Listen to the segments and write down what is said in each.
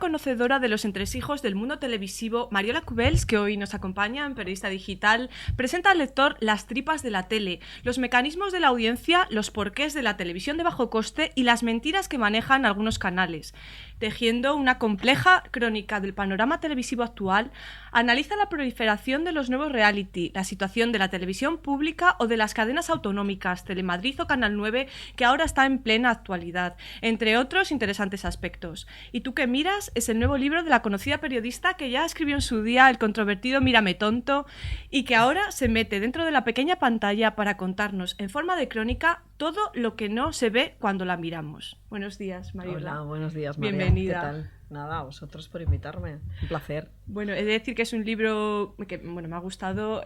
conocedora de los entresijos del mundo televisivo, Mariola Cubells, que hoy nos acompaña en Periodista Digital, presenta al lector las tripas de la tele, los mecanismos de la audiencia, los porqués de la televisión de bajo coste y las mentiras que manejan algunos canales. Tejiendo una compleja crónica del panorama televisivo actual, analiza la proliferación de los nuevos reality, la situación de la televisión pública o de las cadenas autonómicas, Telemadrid o Canal 9, que ahora está en plena actualidad, entre otros interesantes aspectos. ¿Y tú qué miras? Es el nuevo libro de la conocida periodista que ya escribió en su día el controvertido Mírame tonto y que ahora se mete dentro de la pequeña pantalla para contarnos en forma de crónica todo lo que no se ve cuando la miramos. Buenos días, Mariola. Hola, buenos días, María. Bienvenida. ¿Qué tal? Nada, a vosotros por invitarme. Un placer. Bueno, he de decir que es un libro que me ha gustado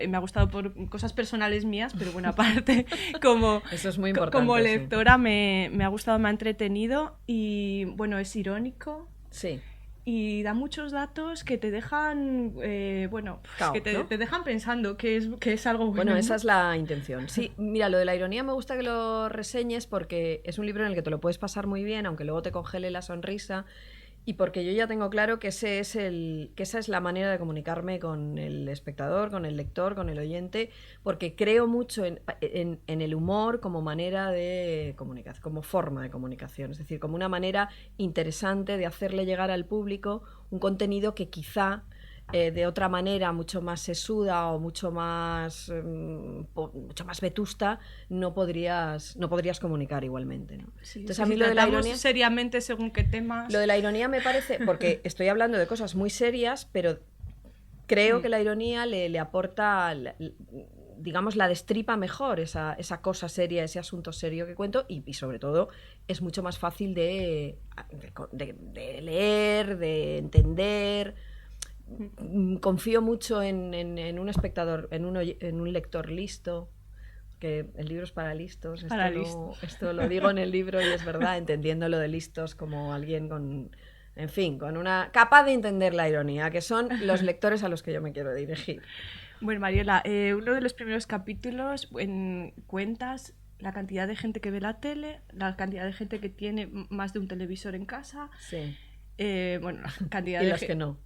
por cosas personales mías, pero bueno, aparte, como, eso es muy importante, como lectora sí. me ha gustado, me ha entretenido y bueno, es irónico. Sí. Y da muchos datos que te dejan, Cao, que ¿no? te dejan pensando que es algo bueno. Bueno, esa es la intención. Sí, mira, lo de la ironía me gusta que lo reseñes porque es un libro en el que te lo puedes pasar muy bien, aunque luego te congele la sonrisa. Y porque yo ya tengo claro que esa es la manera de comunicarme con el espectador, con el lector, con el oyente, porque creo mucho en el humor como manera de comunicación, como forma de comunicación, es decir, como una manera interesante de hacerle llegar al público un contenido que quizá de otra manera mucho más sesuda o mucho más vetusta no podrías comunicar igualmente, ¿no? Sí, entonces sí, a mí lo de la ironía seriamente según qué temas. Lo de la ironía me parece, porque estoy hablando de cosas muy serias, pero creo que la ironía le aporta, digamos, la destripa mejor esa cosa seria, ese asunto serio que cuento y sobre todo es mucho más fácil de leer, de entender. Confío mucho en un espectador, en un lector listo, que el libro es para listos. Esto lo digo en el libro y es verdad, entendiendo lo de listos como alguien con una capaz de entender la ironía, que son los lectores a los que yo me quiero dirigir. Bueno, Mariela, uno de los primeros capítulos cuentas la cantidad de gente que ve la tele, la cantidad de gente que tiene más de un televisor en casa. Sí. Bueno, la cantidad y los que no,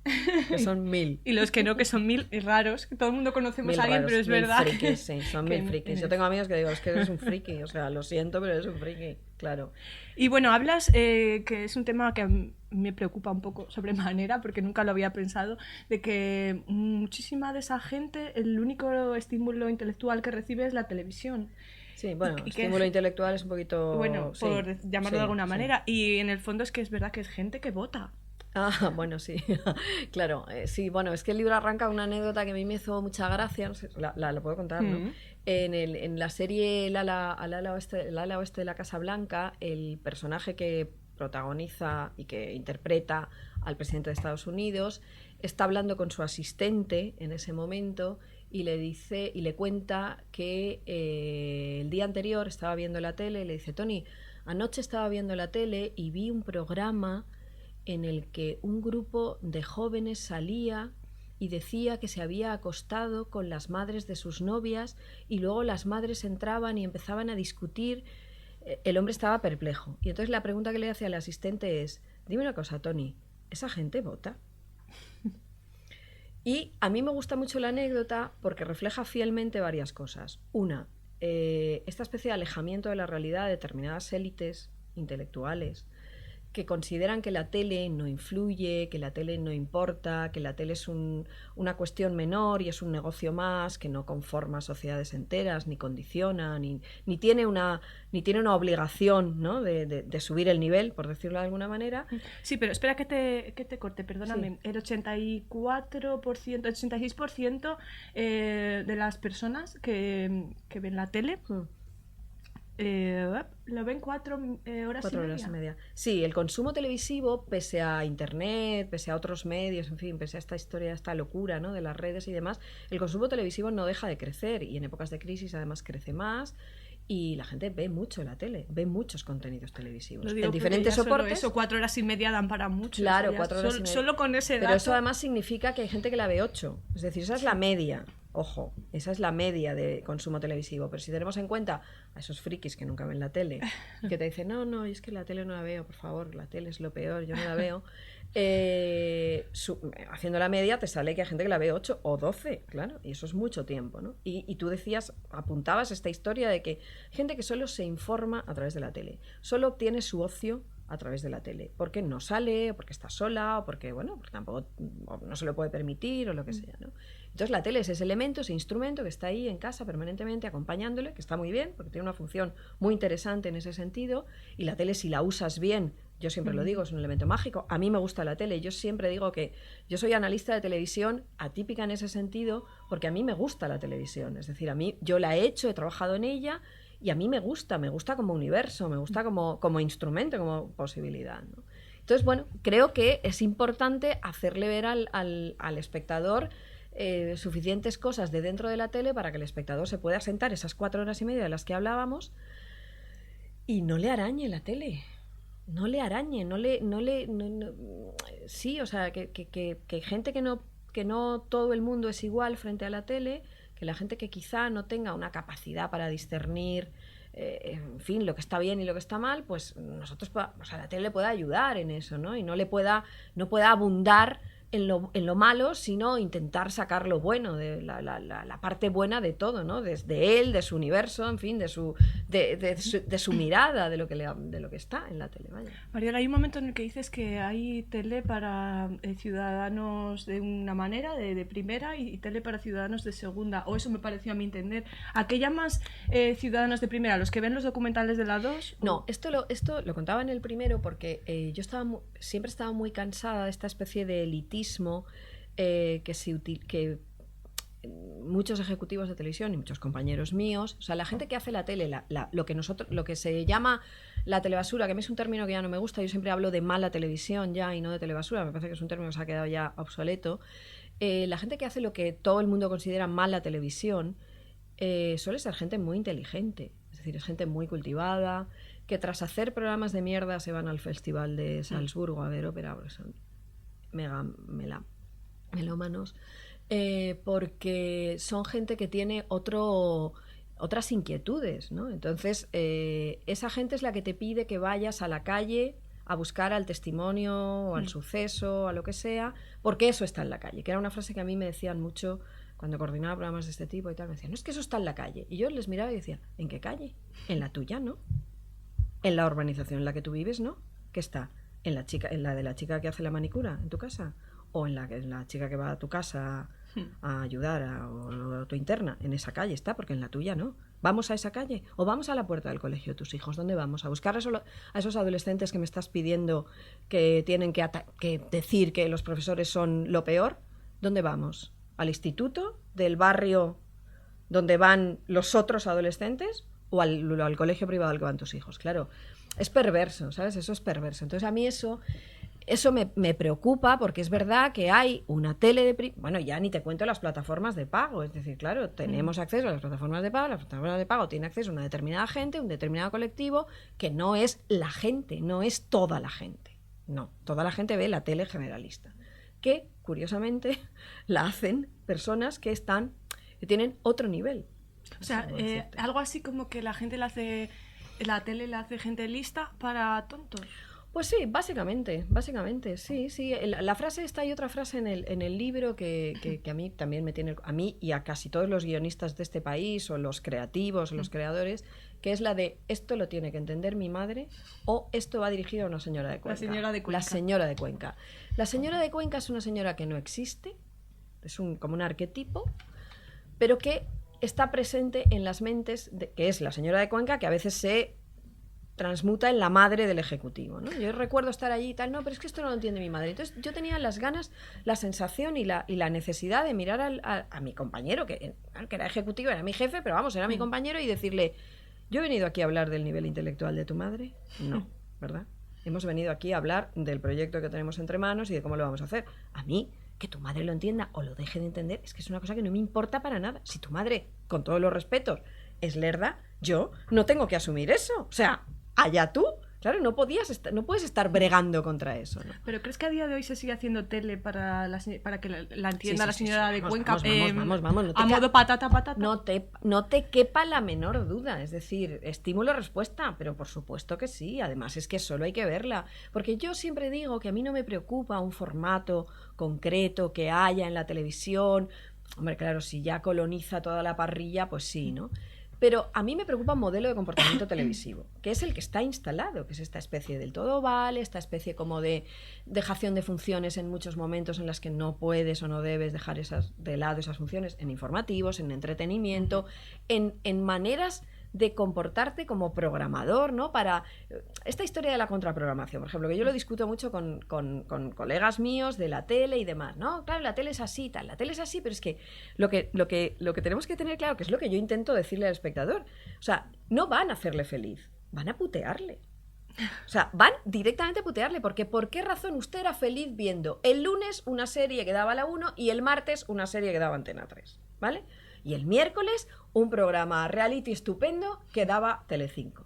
que son 1000. Y los que no, que son 1000 y raros, que todo el mundo conocemos 1000 a alguien, raros, pero es 1000 verdad frikis, sí, son 1000 frikis. Yo tengo amigos que digo, es que eres un friki, o sea, lo siento, pero eres un friki, claro. Y bueno, hablas, que es un tema que me preocupa un poco sobremanera, porque nunca lo había pensado, de que muchísima de esa gente, el único estímulo intelectual que recibe es la televisión. Sí, bueno, estímulo intelectual es un poquito... Bueno, sí, por llamarlo de alguna manera. Sí. Y en el fondo es que es verdad que es gente que vota. Ah, bueno, sí, claro, sí, bueno, es que el libro arranca una anécdota que a mí me hizo mucha gracia, no sé, la puedo contar, ¿no? En la serie El ala oeste de la Casa Blanca, el personaje que protagoniza y que interpreta al presidente de Estados Unidos está hablando con su asistente en ese momento y le cuenta que el día anterior estaba viendo la tele y le dice, Tony, anoche estaba viendo la tele y vi un programa en el que un grupo de jóvenes salía y decía que se había acostado con las madres de sus novias y luego las madres entraban y empezaban a discutir. El hombre estaba perplejo. Y entonces la pregunta que le hace al asistente es, dime una cosa, Tony, ¿esa gente vota? Y a mí me gusta mucho la anécdota porque refleja fielmente varias cosas. Una, esta especie de alejamiento de la realidad de determinadas élites intelectuales que consideran que la tele no influye, que la tele no importa, que la tele es una cuestión menor y es un negocio más, que no conforma sociedades enteras, ni condiciona, ni tiene una obligación, ¿no? de subir el nivel, por decirlo de alguna manera. Sí, pero espera que te corte, perdóname. Sí. El 84%, 86% de las personas que ven la tele... lo ven 4 horas y media. Sí, el consumo televisivo, pese a internet, pese a otros medios, en fin, pese a esta historia, esta locura, ¿no? de las redes y demás, el consumo televisivo no deja de crecer y en épocas de crisis además crece más y la gente ve mucho la tele, ve muchos contenidos televisivos en diferentes soportes. Eso, 4 horas y media dan para mucho. Claro, 4 horas y media. Solo con ese dato. Pero eso además significa que hay gente que la ve 8, es decir, esa es la media. Ojo, esa es la media de consumo televisivo. Pero si tenemos en cuenta a esos frikis que nunca ven la tele, que te dicen, no, es que la tele no la veo, por favor, la tele es lo peor, yo no la veo. Haciendo la media te sale que hay gente que la ve 8 o 12, claro, y eso es mucho tiempo, ¿no? Y tú decías, apuntabas esta historia de que hay gente que solo se informa a través de la tele, solo obtiene su ocio a través de la tele, porque no sale, o porque está sola, o porque, bueno, porque tampoco no se lo puede permitir, o lo que sea, ¿no? Entonces la tele es ese elemento, ese instrumento que está ahí en casa permanentemente acompañándole, que está muy bien, porque tiene una función muy interesante en ese sentido, y la tele, si la usas bien, yo siempre lo digo, es un elemento mágico. A mí me gusta la tele, yo siempre digo que yo soy analista de televisión, atípica en ese sentido, porque a mí me gusta la televisión, es decir, a mí, yo la he hecho, he trabajado en ella, y a mí me gusta como universo, me gusta como instrumento, como posibilidad, ¿no? Entonces, bueno, creo que es importante hacerle ver al espectador suficientes cosas de dentro de la tele para que el espectador se pueda sentar esas 4 horas y media de las que hablábamos y no le arañe la tele. No le arañe, sí, o sea, que gente que no todo el mundo es igual frente a la tele, que la gente que quizá no tenga una capacidad para discernir, en fin, lo que está bien y lo que está mal, pues nosotros, o sea, la tele le pueda ayudar en eso, ¿no? Y no pueda abundar en lo malo, sino intentar sacar lo bueno, de la parte buena de todo, ¿no? Desde él, de su universo, en fin, de su mirada, de lo que está en la tele. Vaya. Mariola, hay un momento en el que dices que hay tele para ciudadanos de una manera, de primera, y tele para ciudadanos de segunda, o eso me pareció a mí entender. ¿A qué llamas ciudadanos de primera? ¿Los que ven los documentales de la 2? No, esto lo contaba en el primero porque yo siempre estaba muy cansada de esta especie de elitismo que muchos ejecutivos de televisión y muchos compañeros míos, o sea, la gente que hace la tele, lo que se llama la telebasura, que a mí es un término que ya no me gusta, yo siempre hablo de mala televisión ya y no de telebasura, me parece que es un término que se ha quedado ya obsoleto. La gente que hace lo que todo el mundo considera mala televisión suele ser gente muy inteligente, es decir, es gente muy cultivada, que tras hacer programas de mierda se van al Festival de Salzburgo a ver ópera, porque son mega melómanos, porque son gente que tiene otras inquietudes, ¿no? Entonces, esa gente es la que te pide que vayas a la calle a buscar al testimonio o al suceso, a lo que sea, porque eso está en la calle, que era una frase que a mí me decían mucho cuando coordinaba programas de este tipo y tal, me decían, no, es que eso está en la calle. Y yo les miraba y decía, ¿en qué calle? En la tuya, ¿no? En la urbanización en la que tú vives, ¿no? ¿Qué está? En la de la chica que hace la manicura en tu casa, o en la chica que va a tu casa a ayudar o tu interna, en esa calle está, porque en la tuya no. ¿Vamos a esa calle? ¿O vamos a la puerta del colegio de tus hijos? ¿Dónde vamos? ¿A buscar a esos adolescentes que me estás pidiendo que tienen que decir que los profesores son lo peor? ¿Dónde vamos? ¿Al instituto del barrio donde van los otros adolescentes? ¿O al colegio privado al que van tus hijos? Claro, es perverso, ¿sabes? Eso es perverso. Entonces a mí eso me preocupa, porque es verdad que hay una tele bueno, ya ni te cuento las plataformas de pago, es decir, claro, tenemos acceso a las plataformas de pago, las plataformas de pago tienen acceso a una determinada gente, un determinado colectivo, que no es la gente, no es toda la gente, no, toda la gente ve la tele generalista, que curiosamente la hacen personas que tienen otro nivel. O sea, algo así como que la tele la hace gente lista para tontos. Pues sí, básicamente, sí. La frase esta y otra frase en el libro que a mí también me tiene, a mí y a casi todos los guionistas de este país, o los creativos, o los creadores, que es la de esto lo tiene que entender mi madre, o esto va dirigido a una señora de Cuenca. La señora de Cuenca. La señora de Cuenca. La señora de Cuenca es una señora que no existe, es como un arquetipo, pero que está presente en las mentes, que es la señora de Cuenca, que a veces se transmuta en la madre del ejecutivo, ¿no? Yo recuerdo estar allí y tal, no, pero es que esto no lo entiende mi madre. Entonces yo tenía las ganas, la sensación y la necesidad de mirar a mi compañero, que era ejecutivo, era mi jefe, pero vamos, era mi compañero, y decirle, ¿yo he venido aquí a hablar del nivel intelectual de tu madre? No, ¿verdad? Hemos venido aquí a hablar del proyecto que tenemos entre manos y de cómo lo vamos a hacer. A mí, que tu madre lo entienda o lo deje de entender, es que es una cosa que no me importa para nada. Si tu madre, con todos los respetos, es lerda, yo no tengo que asumir eso. O sea, allá tú. Claro, no puedes estar bregando contra eso, ¿no? ¿Pero crees que a día de hoy se sigue haciendo tele para que la entienda Sí, la señora de Cuenca? Vamos. A modo patata. No te quepa la menor duda. Es decir, estímulo-respuesta, pero por supuesto que sí. Además es que solo hay que verla. Porque yo siempre digo que a mí no me preocupa un formato concreto que haya en la televisión. Hombre, claro, si ya coloniza toda la parrilla, pues sí, ¿no? Pero a mí me preocupa un modelo de comportamiento televisivo, que es el que está instalado, que es esta especie del todo vale, esta especie como de dejación de funciones en muchos momentos en las que no puedes o no debes dejar de lado esas funciones, en informativos, en entretenimiento, en maneras de comportarte como programador, ¿no? Para esta historia de la contraprogramación, por ejemplo, que yo lo discuto mucho con colegas míos de la tele y demás, ¿no? Claro, la tele es así, tal, la tele es así, pero es que lo que tenemos que tener claro, que es lo que yo intento decirle al espectador, o sea, no van a hacerle feliz, van a putearle. O sea, van directamente a putearle, porque ¿por qué razón usted era feliz viendo el lunes una serie que daba la 1 y el martes una serie que daba Antena 3? ¿Vale? Y el miércoles un programa reality estupendo que daba Telecinco.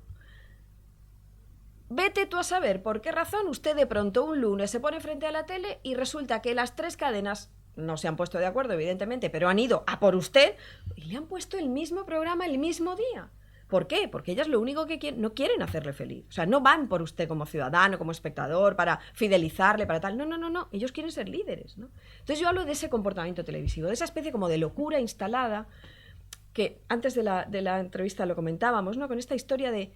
Vete tú a saber por qué razón usted de pronto un lunes se pone frente a la tele y resulta que las 3 cadenas no se han puesto de acuerdo, evidentemente, pero han ido a por usted y le han puesto el mismo programa el mismo día. ¿Por qué? Porque ellas lo único que quieren, no quieren hacerle feliz. O sea, no van por usted como ciudadano, como espectador, para fidelizarle, para tal. No. Ellos quieren ser líderes, ¿no? Entonces yo hablo de ese comportamiento televisivo, de esa especie como de locura instalada, que antes de la entrevista lo comentábamos, ¿no? Con esta historia de,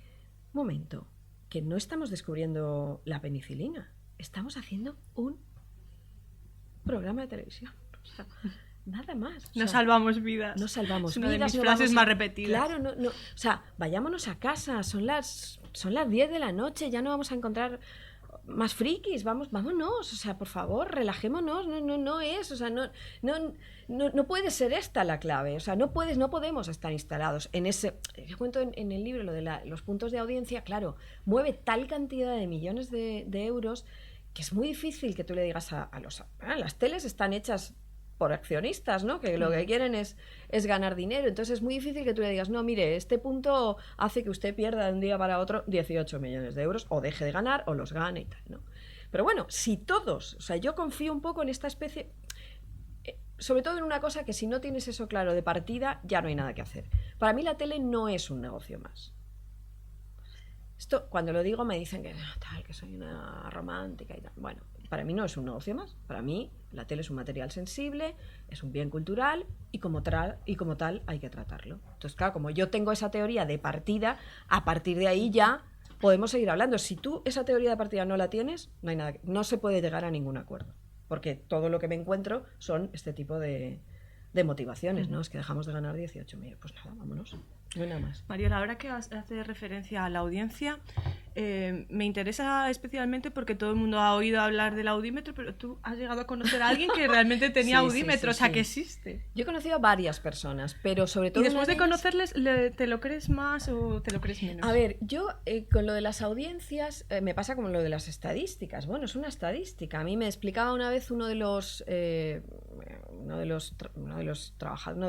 momento, que no estamos descubriendo la penicilina, estamos haciendo un programa de televisión. O sea, nada más. No salvamos vidas. No salvamos es una vidas. De mis frases más repetidas. Claro, no. O sea, vayámonos a casa. Son las 10 de la noche. Ya no vamos a encontrar más frikis. Vámonos. O sea, por favor, relajémonos. No es. O sea, no puede ser esta la clave. O sea, no podemos estar instalados en ese. Yo cuento en el libro lo de los puntos de audiencia. Claro, mueve tal cantidad de millones de euros que es muy difícil que tú le digas las teles están hechas por accionistas, ¿no? Que lo que quieren es ganar dinero. Entonces es muy difícil que tú le digas, no, mire, este punto hace que usted pierda de un día para otro 18 millones de euros, o deje de ganar, o los gane y tal, ¿no? Pero bueno, si todos, o sea, yo confío un poco en esta especie, sobre todo en una cosa que si no tienes eso claro de partida, ya no hay nada que hacer. Para mí la tele no es un negocio más. Esto, cuando lo digo, me dicen que soy una romántica y tal. Bueno, para mí no es un negocio más. Para mí la tele es un material sensible, es un bien cultural y como tal hay que tratarlo. Entonces, claro, como yo tengo esa teoría de partida, a partir de ahí ya podemos seguir hablando. Si tú esa teoría de partida no la tienes, no hay nada, no se puede llegar a ningún acuerdo. Porque todo lo que me encuentro son este tipo de motivaciones, ¿no? Es que dejamos de ganar 18.000. Pues nada, vámonos. No hay nada más. Mariola, ahora que hace referencia a la audiencia, me interesa especialmente porque todo el mundo ha oído hablar del audímetro, pero tú has llegado a conocer a alguien que realmente tenía audímetro, o sea, que existe. Yo he conocido a varias personas, pero sobre todo... ¿Y después de conocerles, te lo crees más o te lo crees menos? A ver, yo con lo de las audiencias me pasa como lo de las estadísticas. Bueno, es una estadística. A mí me explicaba una vez uno de los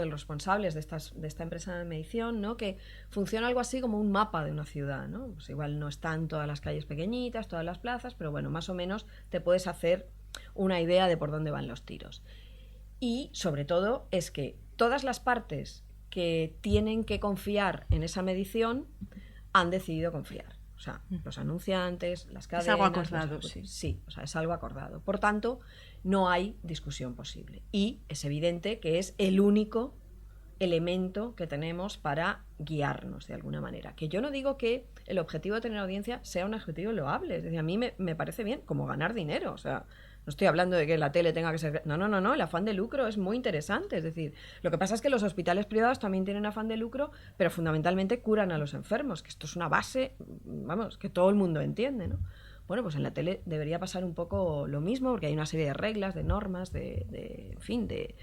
responsables de esta empresa de medición, ¿no? Que funciona algo así como un mapa de una ciudad, ¿no? Pues igual no están todas las calles pequeñitas, todas las plazas, pero bueno, más o menos te puedes hacer una idea de por dónde van los tiros. Y sobre todo es que todas las partes que tienen que confiar en esa medición han decidido confiar. O sea, los anunciantes, las cadenas... Es algo acordado, sí. Sí, o sea, es algo acordado. Por tanto, no hay discusión posible. Y es evidente que es el único elemento que tenemos para guiarnos de alguna manera. Que yo no digo que el objetivo de tener audiencia sea un objetivo loable. Es decir, a mí me parece bien como ganar dinero. O sea, no estoy hablando de que la tele tenga que ser... No. El afán de lucro es muy interesante. Es decir, lo que pasa es que los hospitales privados también tienen afán de lucro, pero fundamentalmente curan a los enfermos, que esto es una base, vamos, que todo el mundo entiende, ¿no? Bueno, pues en la tele debería pasar un poco lo mismo, porque hay una serie de reglas, de normas, en fin, de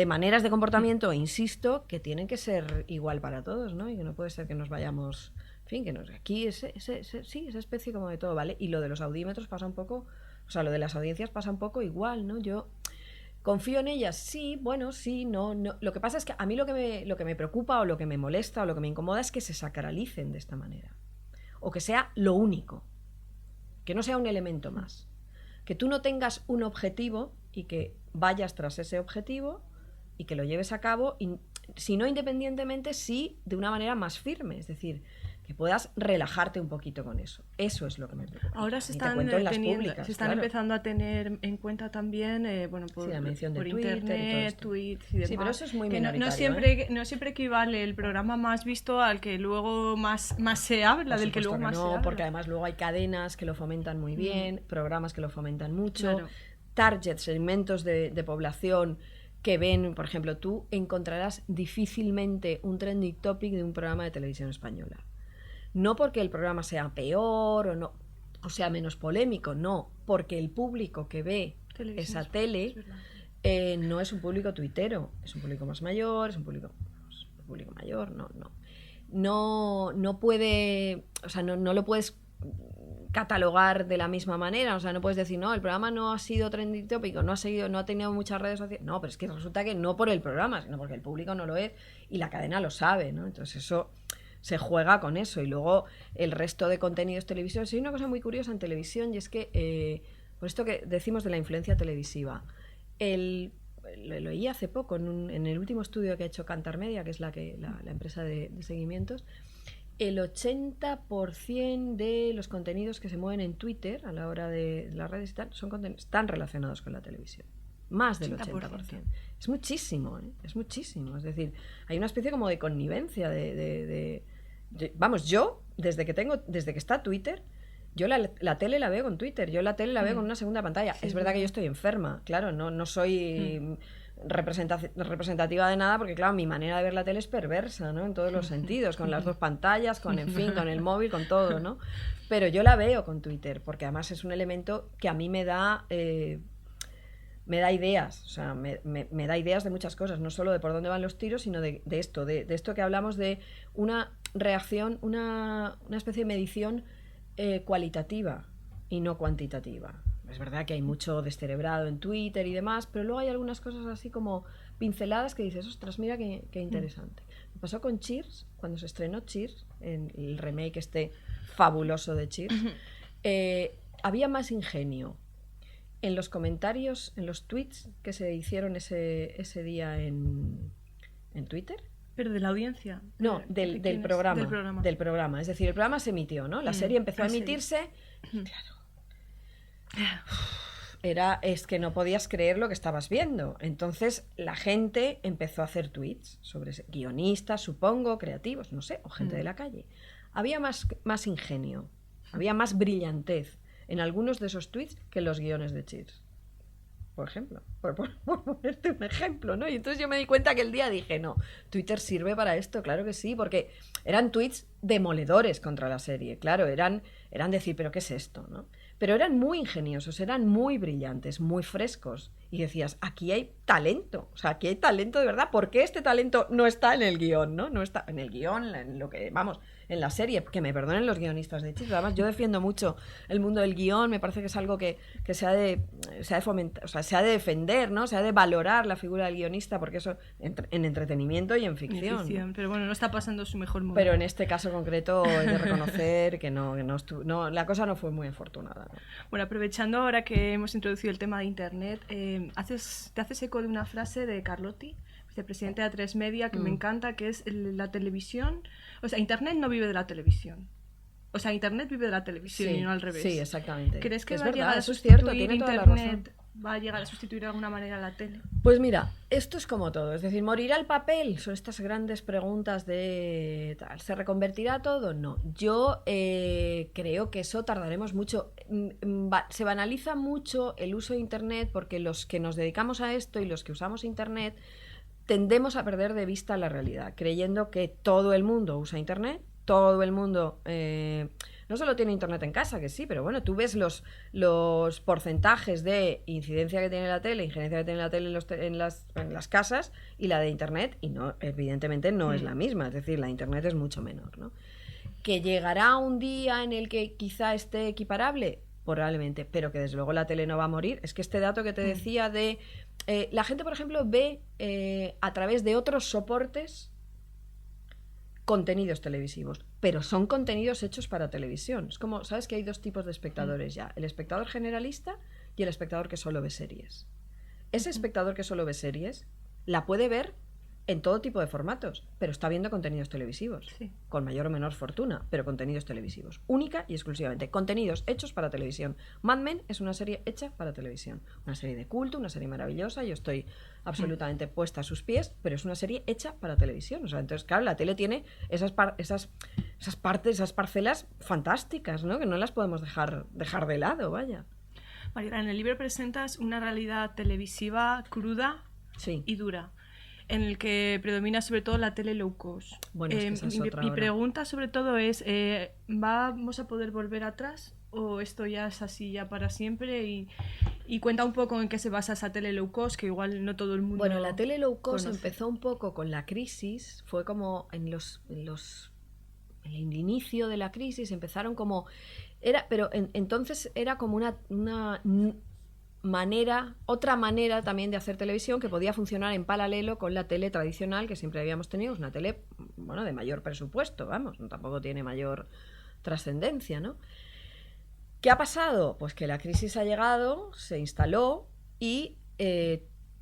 maneras de comportamiento, insisto, que tienen que ser igual para todos, ¿no? Y que no puede ser que nos vayamos... En fin, que aquí esa especie como de todo, ¿vale? Y lo de los audímetros pasa un poco... O sea, lo de las audiencias pasa un poco igual, ¿no? Yo confío en ellas, sí, bueno, sí, no. Lo que pasa es que a mí lo que me preocupa o lo que me molesta o lo que me incomoda es que se sacralicen de esta manera. O que sea lo único. que no sea un elemento más. Que tú no tengas un objetivo y que vayas tras ese objetivo y que lo lleves a cabo, y, si no independientemente, sí de una manera más firme, es decir, que puedas relajarte un poquito con eso. Eso es lo que me preocupa. Ahora se están empezando a tener en cuenta también, por la mención de por Twitter, internet, tweets y demás. Sí, pero eso es muy que minoritario. no siempre equivale el programa más visto al que luego más se habla, del que luego más se habla. Porque además luego hay cadenas que lo fomentan muy bien, programas que lo fomentan mucho, claro. Targets, segmentos de población que ven, por ejemplo, tú encontrarás difícilmente un trending topic de un programa de televisión española. No porque el programa sea peor o sea menos polémico, no, porque el público que ve esa tele no es un público tuitero, es un público más mayor, es un público mayor, no puede, o sea, no lo puedes catalogar de la misma manera, o sea, no puedes decir, no, el programa no ha sido trending topic, no ha tenido muchas redes sociales, no, pero es que resulta que no por el programa, sino porque el público no lo es y la cadena lo sabe, ¿no? Entonces eso se juega con eso. Y luego el resto de contenidos televisivos. Hay una cosa muy curiosa en televisión, y es que, por esto que decimos de la influencia televisiva, lo oí hace poco en el último estudio que ha hecho Kantar Media, que es la empresa de seguimientos, el 80% de los contenidos que se mueven en Twitter a la hora de las redes y tal, están relacionados con la televisión. Más del 80%. Es muchísimo, ¿eh? Es muchísimo. Es decir, hay una especie como de connivencia vamos, yo, desde que está Twitter, yo la tele la veo con Twitter, yo la tele la veo con una segunda pantalla. Sí, es verdad que yo estoy enferma, claro, no soy representativa de nada, porque claro, mi manera de ver la tele es perversa, ¿no? En todos los sentidos, con las dos pantallas, con el móvil, con todo, ¿no? Pero yo la veo con Twitter, porque además es un elemento que a mí me da ideas, o sea, me da ideas de muchas cosas, no solo de por dónde van los tiros, sino de esto que hablamos, de una reacción, una especie de medición cualitativa y no cuantitativa. Es verdad que hay mucho descerebrado en Twitter y demás, pero luego hay algunas cosas así como pinceladas que dices, ostras, mira qué interesante. Me pasó con Cheers, cuando se estrenó Cheers, en el remake fabuloso de Cheers, había más ingenio en los comentarios, en los tweets que se hicieron ese día en Twitter. ¿Pero de la audiencia? No, del programa. Del programa. Es decir, el programa se emitió, ¿no? La serie empezó a emitirse. Claro. Es que no podías creer lo que estabas viendo. Entonces la gente empezó a hacer tweets sobre guionistas, supongo, creativos, no sé, o gente de la calle. Había más ingenio, había más brillantez en algunos de esos tweets que en los guiones de Cheers, por ejemplo, por ponerte un ejemplo, ¿no? Y entonces yo me di cuenta que el día dije, no, Twitter sirve para esto, claro que sí, porque eran tweets demoledores contra la serie, claro, eran decir, pero ¿qué es esto?, ¿no? Pero eran muy ingeniosos, eran muy brillantes, muy frescos, y decías, aquí hay talento, o sea, aquí hay talento de verdad. ¿Por qué este talento no está en el guión, no? No está en el guión, en lo que, vamos, en la serie, que me perdonen los guionistas de Cheers. Además, yo defiendo mucho el mundo del guión, me parece que es algo que se ha de fomentar, o sea, se ha de defender, ¿no? Se ha de valorar la figura del guionista, porque eso en entretenimiento y en ficción. ¿No? Pero bueno, no está pasando su mejor momento. Pero en este caso concreto he de reconocer que no, la cosa no fue muy afortunada, ¿no? Bueno, aprovechando ahora que hemos introducido el tema de Internet, te haces eco de una frase de Carlotti, vicepresidente de A3 Media, que me encanta, que es la televisión, o sea, Internet no vive de la televisión. O sea, Internet vive de la televisión y no al revés. Sí, exactamente. ¿Crees que es va a llegar a sustituir Internet? ¿Va a llegar a sustituir de alguna manera a la tele? Pues mira, esto es como todo. Es decir, ¿morirá el papel? Son estas grandes preguntas de tal. ¿Se reconvertirá todo? No. Yo creo que eso tardaremos mucho. Se banaliza mucho el uso de Internet, porque los que nos dedicamos a esto y los que usamos Internet tendemos a perder de vista la realidad, creyendo que todo el mundo usa Internet, todo el mundo no solo tiene Internet en casa, que sí, pero bueno, tú ves los porcentajes de incidencia que tiene la tele, injerencia que tiene la tele en las casas, y la de Internet, y no, evidentemente no es la misma, es decir, la Internet es mucho menor, ¿no? ¿Que llegará un día en el que quizá esté equiparable? Probablemente, pero que desde luego la tele no va a morir. Es que este dato que te decía de... la gente, por ejemplo, ve a través de otros soportes contenidos televisivos. pero son contenidos hechos para televisión. Es como, ¿sabes que hay dos tipos de espectadores ya? El espectador generalista y el espectador que solo ve series. Ese espectador que solo ve series la puede ver en todo tipo de formatos, pero está viendo contenidos televisivos, Sí. con mayor o menor fortuna, pero contenidos televisivos, única y exclusivamente, contenidos hechos para televisión. Mad Men es una serie hecha para televisión, una serie de culto, una serie maravillosa, yo estoy absolutamente puesta a sus pies, pero es una serie hecha para televisión. O sea, entonces, claro, la tele tiene esas partes, esas parcelas fantásticas, ¿no? Que no las podemos dejar de lado, vaya. Mariela, en el libro presentas una realidad televisiva cruda Sí. y dura, en el que predomina sobre todo la tele low cost. Bueno, es que esa es otra mi ahora. pregunta sobre todo es, ¿vamos a poder volver atrás o esto ya es así ya para siempre? Y cuenta un poco en qué se basa esa tele low cost, que igual no todo el mundo Bueno, la tele low cost conoce. empezó un poco con la crisis, fue como en el inicio de la crisis empezaron como pero entonces era como una otra manera también de hacer televisión que podía funcionar en paralelo con la tele tradicional que siempre habíamos tenido, es una tele, bueno, de mayor presupuesto, vamos, tampoco tiene mayor trascendencia, ¿no? ¿Qué ha pasado? Pues que la crisis ha llegado, se instaló y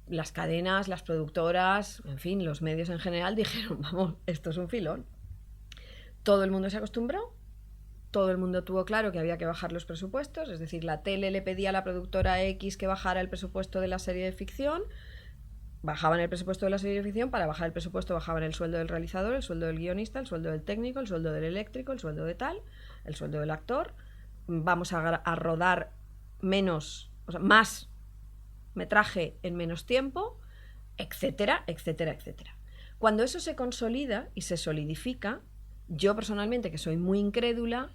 las cadenas, las productoras, en fin, los medios en general dijeron, vamos, esto es un filón. Todo el mundo se acostumbró, todo el mundo tuvo claro que había que bajar los presupuestos, es decir, la tele le pedía a la productora X que bajara el presupuesto de la serie de ficción, bajaban el presupuesto de la serie de ficción, para bajar el presupuesto bajaban el sueldo del realizador, el sueldo del guionista, el sueldo del técnico, el sueldo del eléctrico, el sueldo de tal, el sueldo del actor, vamos a rodar menos, o sea, más metraje en menos tiempo, etcétera, etcétera, etcétera. Cuando eso se consolida y se solidifica, yo personalmente, que soy muy incrédula,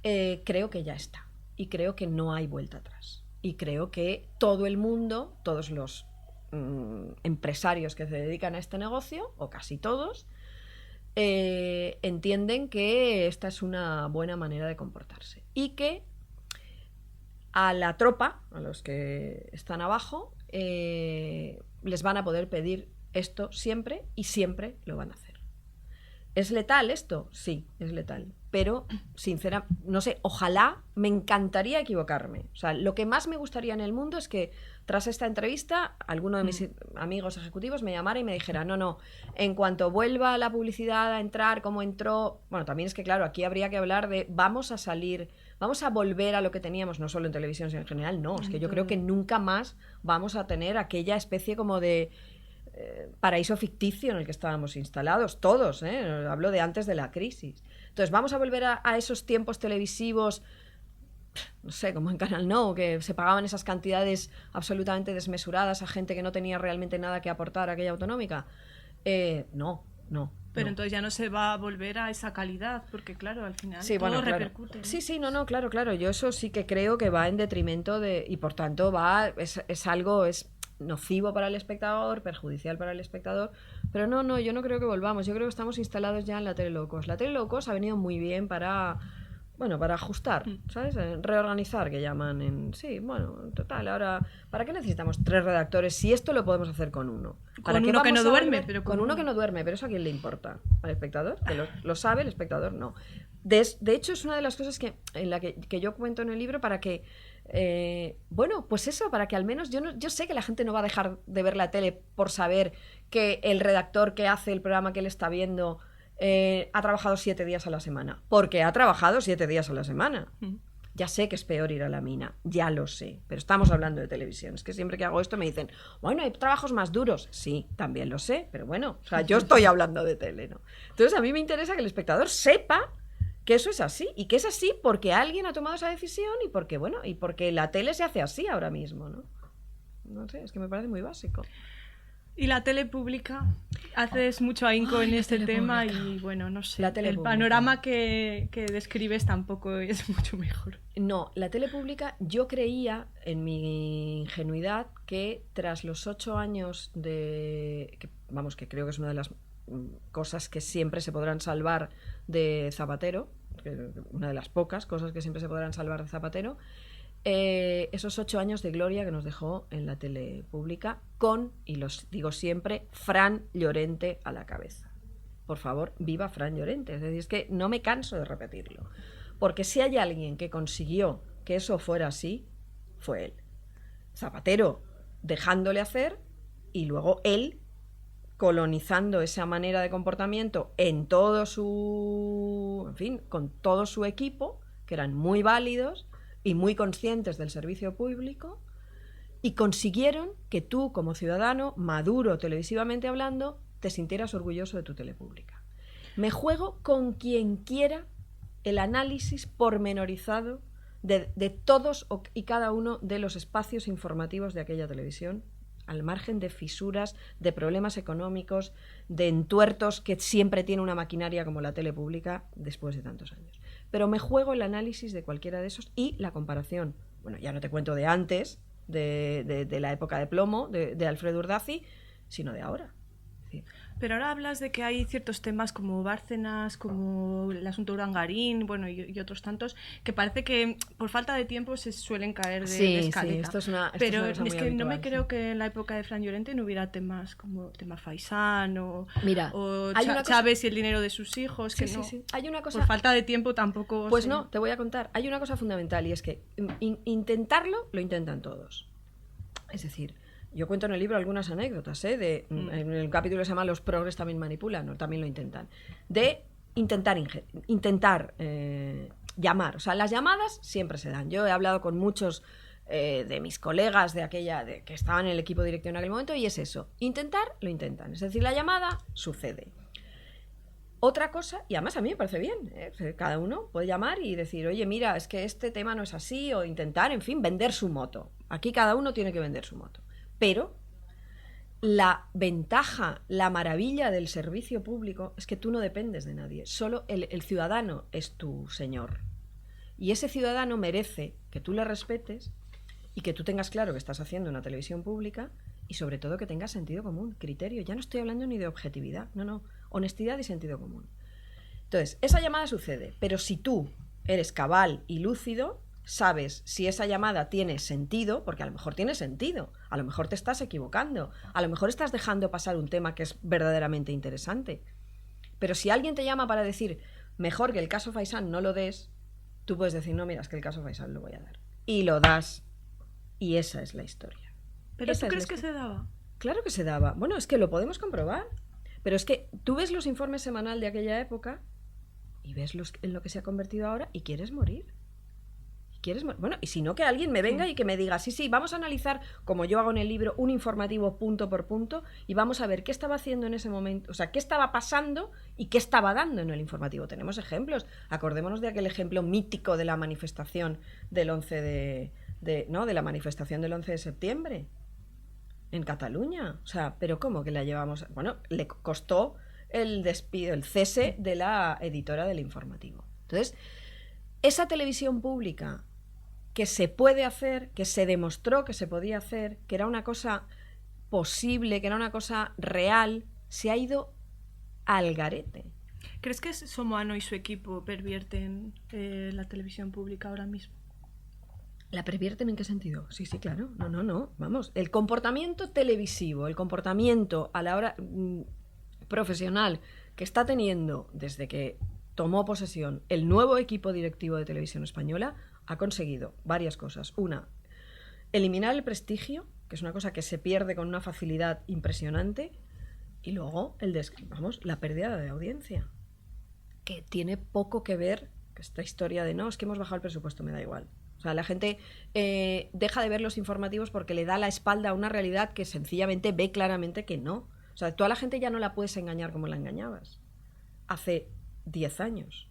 creo que ya está. Y creo que no hay vuelta atrás. Y creo que todo el mundo, todos los empresarios que se dedican a este negocio, o casi todos, entienden que esta es una buena manera de comportarse. Y que a la tropa, a los que están abajo, les van a poder pedir esto siempre y siempre lo van a hacer. ¿Es letal esto? Sí, es letal. Pero, sinceramente, no sé, ojalá, me encantaría equivocarme. O sea, lo que más me gustaría en el mundo es que tras esta entrevista alguno de mis amigos ejecutivos me llamara y me dijera, no, en cuanto vuelva la publicidad a entrar, como entró... Bueno, también es que, claro, aquí habría que hablar de vamos a volver a lo que teníamos, no solo en televisión, sino en general, no. Es que yo creo que nunca más vamos a tener aquella especie como de... paraíso ficticio en el que estábamos instalados, todos, hablo de antes de la crisis. Entonces, vamos a volver a esos tiempos televisivos, no sé, como en Canal No, que se pagaban esas cantidades absolutamente desmesuradas a gente que no tenía realmente nada que aportar a aquella autonómica. No. Pero entonces ya no se va a volver a esa calidad, porque claro, al final sí, todo bueno, claro. repercute, ¿no? Sí, claro. Yo eso sí que creo que va en detrimento de... Y por tanto es algo... es nocivo para el espectador, perjudicial para el espectador, pero no, yo no creo que volvamos, yo creo que estamos instalados ya en la tele low cost. La tele low cost ha venido muy bien para ajustar, ¿sabes? Reorganizar, que llaman sí, bueno, total, ahora, ¿para qué necesitamos 3 redactores si esto lo podemos hacer con uno? Con uno que no duerme, pero con uno que no duerme, pero ¿eso a quién le importa? ¿Al espectador? Que lo sabe, el espectador no. De hecho, es una de las cosas que yo cuento en el libro para que bueno, pues eso, para que al menos yo sé que la gente no va a dejar de ver la tele por saber que el redactor que hace el programa que él está viendo ha trabajado 7 días a la semana, porque ha trabajado 7 días a la semana. Ya sé que es peor ir a la mina, ya lo sé, pero estamos hablando de televisión. Es que siempre que hago esto me dicen, bueno, hay trabajos más duros. Sí, también lo sé, pero bueno, o sea, yo estoy hablando de tele, ¿no? Entonces a mí me interesa que el espectador sepa que eso es así, y que es así porque alguien ha tomado esa decisión y porque la tele se hace así ahora mismo, ¿no? No sé, es que me parece muy básico. Y la tele pública, haces mucho ahínco en este tema y bueno, no sé, el panorama que describes tampoco es mucho mejor. No, la tele pública, yo creía en mi ingenuidad que tras los 8 años que creo que es una de las cosas que siempre se podrán salvar de Zapatero, una de las pocas cosas que siempre se podrán salvar de Zapatero, esos 8 años de gloria que nos dejó en la tele pública con, y los digo siempre, Fran Llorente a la cabeza. por favor, viva Fran Llorente. Es decir, es que no me canso de repetirlo. Porque si hay alguien que consiguió que eso fuera así, fue él. Zapatero dejándole hacer y luego él colonizando esa manera de comportamiento en todo su... en fin, con todo su equipo, que eran muy válidos y muy conscientes del servicio público, y consiguieron que tú, como ciudadano, maduro televisivamente hablando, te sintieras orgulloso de tu tele pública. Me juego con quien quiera el análisis pormenorizado de todos y cada uno de los espacios informativos de aquella televisión, al margen de fisuras, de problemas económicos, de entuertos que siempre tiene una maquinaria como la tele pública después de tantos años. Pero me juego el análisis de cualquiera de esos y la comparación. Bueno, ya no te cuento de antes, de la época de plomo, de Alfredo Urdazi, sino de ahora. Sí. Pero ahora hablas de que hay ciertos temas como Bárcenas, como el asunto Urangarín, bueno, y otros tantos, que parece que por falta de tiempo se suelen caer de escaleta. Sí, esto es una pero cosa muy que habitual, no me creo que en la época de Fran Llorente no hubiera temas como tema Faisán o Chávez y el dinero de sus hijos, que no. Sí. Hay una cosa... Por falta de tiempo tampoco... Pues no, te voy a contar. Hay una cosa fundamental y es que intentarlo lo intentan todos. Es decir... Yo cuento en el libro algunas anécdotas, en el capítulo se llama Los progres también manipulan, ¿no? También lo intentan. De intentar llamar. O sea, las llamadas siempre se dan. Yo he hablado con muchos de mis colegas que estaban en el equipo directivo en aquel momento y es eso. Intentar, lo intentan. Es decir, la llamada sucede. Otra cosa, y además a mí me parece bien, cada uno puede llamar y decir, oye, mira, es que este tema no es así, o intentar, en fin, vender su moto. Aquí cada uno tiene que vender su moto. Pero la ventaja, la maravilla del servicio público es que tú no dependes de nadie. Solo el ciudadano es tu señor. Y ese ciudadano merece que tú le respetes y que tú tengas claro que estás haciendo una televisión pública y sobre todo que tengas sentido común, criterio. Ya no estoy hablando ni de objetividad, no, honestidad y sentido común. Entonces, esa llamada sucede, pero si tú eres cabal y lúcido, sabes si esa llamada tiene sentido, porque a lo mejor tiene sentido, a lo mejor te estás equivocando, a lo mejor estás dejando pasar un tema que es verdaderamente interesante. Pero si alguien te llama para decir, mejor que el caso Faisán no lo des, tú puedes decir, no, mira, es que el caso Faisán lo voy a dar. Y lo das. Y esa es la historia. ¿Pero tú crees que se daba? Claro que se daba. Bueno, es que lo podemos comprobar. Pero es que tú ves los informes semanal de aquella época y ves en lo que se ha convertido ahora y quieres morir. Bueno, y si no, que alguien me venga y que me diga, sí, vamos a analizar, como yo hago en el libro, un informativo punto por punto y vamos a ver qué estaba haciendo en ese momento, o sea, qué estaba pasando y qué estaba dando en el informativo. Tenemos ejemplos. Acordémonos de aquel ejemplo mítico de la manifestación del 11 de la manifestación del 11 de septiembre en Cataluña. O sea, ¿pero cómo que la llevamos? Bueno, le costó el despido, el cese de la editora del informativo. Entonces, esa televisión pública que se puede hacer, que se demostró que se podía hacer, que era una cosa posible, que era una cosa real, se ha ido al garete. ¿Crees que Somoano y su equipo pervierten la televisión pública ahora mismo? ¿La pervierten en qué sentido? Sí, claro. No. Vamos, el comportamiento televisivo, el comportamiento a la hora profesional que está teniendo desde que tomó posesión el nuevo equipo directivo de Televisión Española ha conseguido varias cosas. Una, eliminar el prestigio, que es una cosa que se pierde con una facilidad impresionante, y luego la pérdida de audiencia, que tiene poco que ver con esta historia de no, es que hemos bajado el presupuesto, me da igual. O sea, la gente deja de ver los informativos porque le da la espalda a una realidad que sencillamente ve claramente que no. O sea, tú a la gente ya no la puedes engañar como la engañabas hace 10 años.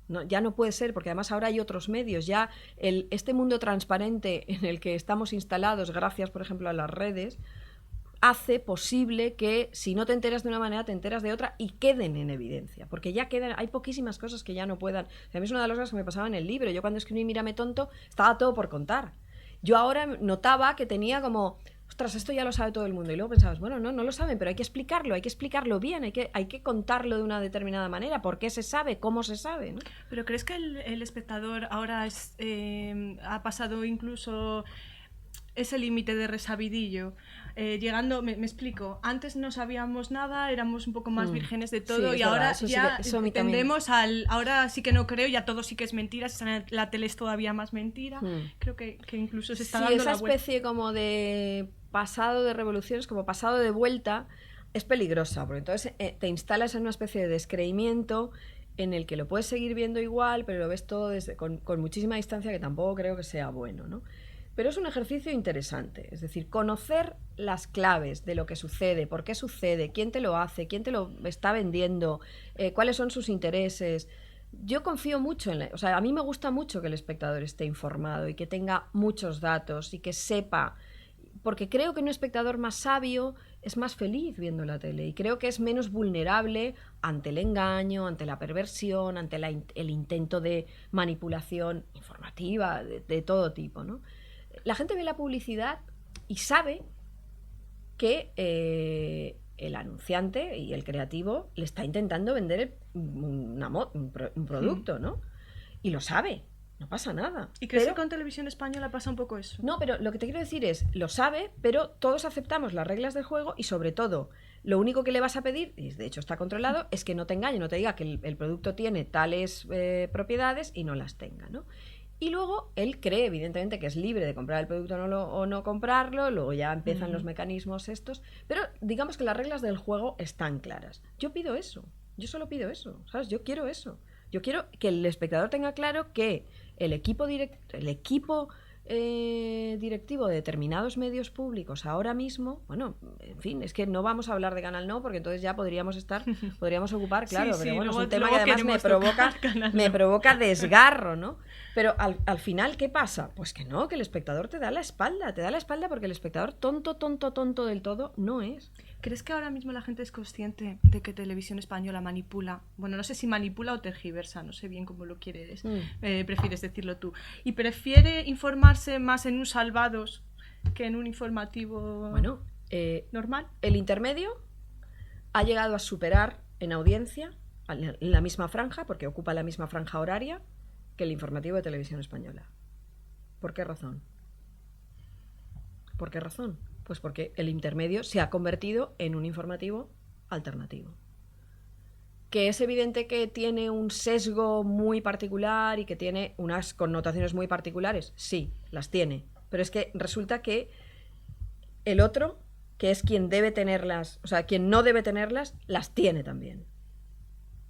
No, ya no puede ser, porque además ahora hay otros medios. Ya este mundo transparente en el que estamos instalados, gracias, por ejemplo, a las redes, hace posible que si no te enteras de una manera, te enteras de otra y queden en evidencia. Porque ya hay poquísimas cosas que ya no puedan. A mí es una de las cosas que me pasaba en el libro. Yo cuando escribí Mírame tonto, estaba todo por contar. Yo ahora notaba que tenía como... ostras, esto ya lo sabe todo el mundo. Y luego pensabas, bueno, no lo saben, pero hay que explicarlo bien, hay que contarlo de una determinada manera. ¿Por qué se sabe? ¿Cómo se sabe? ¿No? ¿Pero crees que el espectador ahora ha pasado incluso ese límite de resabidillo? Llegando, me explico, antes no sabíamos nada, éramos un poco más vírgenes de todo, Sí, y es ahora verdad, ya eso a mí también. tendemos al... Ahora sí que no creo, ya todo sí que es mentira, si sale en la tele es todavía más mentira. Creo que incluso se está dando esa la vuelta. especie como de pasado de revoluciones, como pasado de vuelta, es peligrosa, porque entonces te instalas en una especie de descreimiento en el que lo puedes seguir viendo igual, pero lo ves todo con muchísima distancia, que tampoco creo que sea bueno, ¿no? Pero es un ejercicio interesante, es decir, conocer las claves de lo que sucede, por qué sucede, quién te lo hace, quién te lo está vendiendo, cuáles son sus intereses. Yo confío mucho o sea, a mí me gusta mucho que el espectador esté informado y que tenga muchos datos y que sepa, porque creo que un espectador más sabio es más feliz viendo la tele y creo que es menos vulnerable ante el engaño, ante la perversión, ante el intento de manipulación informativa de todo tipo, ¿no? La gente ve la publicidad y sabe que el anunciante y el creativo le está intentando vender un producto, ¿no? Y lo sabe, no pasa nada. ¿Y crees que con Televisión Española pasa un poco eso? No, pero lo que te quiero decir es, lo sabe, pero todos aceptamos las reglas del juego y sobre todo, lo único que le vas a pedir, y de hecho está controlado, es que no te engañe, no te diga que el producto tiene tales propiedades y no las tenga, ¿no? Y luego él cree, evidentemente, que es libre de comprar el producto o no comprarlo, luego ya empiezan los mecanismos estos, pero digamos que las reglas del juego están claras. Yo pido eso, yo solo pido eso, ¿sabes? Yo quiero eso. Yo quiero que el espectador tenga claro que el equipo directivo de determinados medios públicos ahora mismo, bueno, en fin, es que no vamos a hablar de Canal No, porque entonces ya podríamos ocupar, claro, pero bueno, luego, es un tema que además me provoca desgarro, ¿no? Pero al final, ¿qué pasa? Pues que no, que el espectador te da la espalda porque el espectador tonto del todo no es. ¿Crees que ahora mismo la gente es consciente de que Televisión Española manipula? Bueno, no sé si manipula o tergiversa, no sé bien cómo lo prefieres decirlo tú. ¿Y prefiere informarse más en un Salvados que en un informativo normal? El intermedio ha llegado a superar en audiencia, en la misma franja, porque ocupa la misma franja horaria, que el informativo de Televisión Española. ¿Por qué razón? ¿Por qué razón? Pues porque el intermedio se ha convertido en un informativo alternativo. Que es evidente que tiene un sesgo muy particular y que tiene unas connotaciones muy particulares. Sí, las tiene. Pero es que resulta que el otro, que es quien debe tenerlas, o sea, quien no debe tenerlas, las tiene también.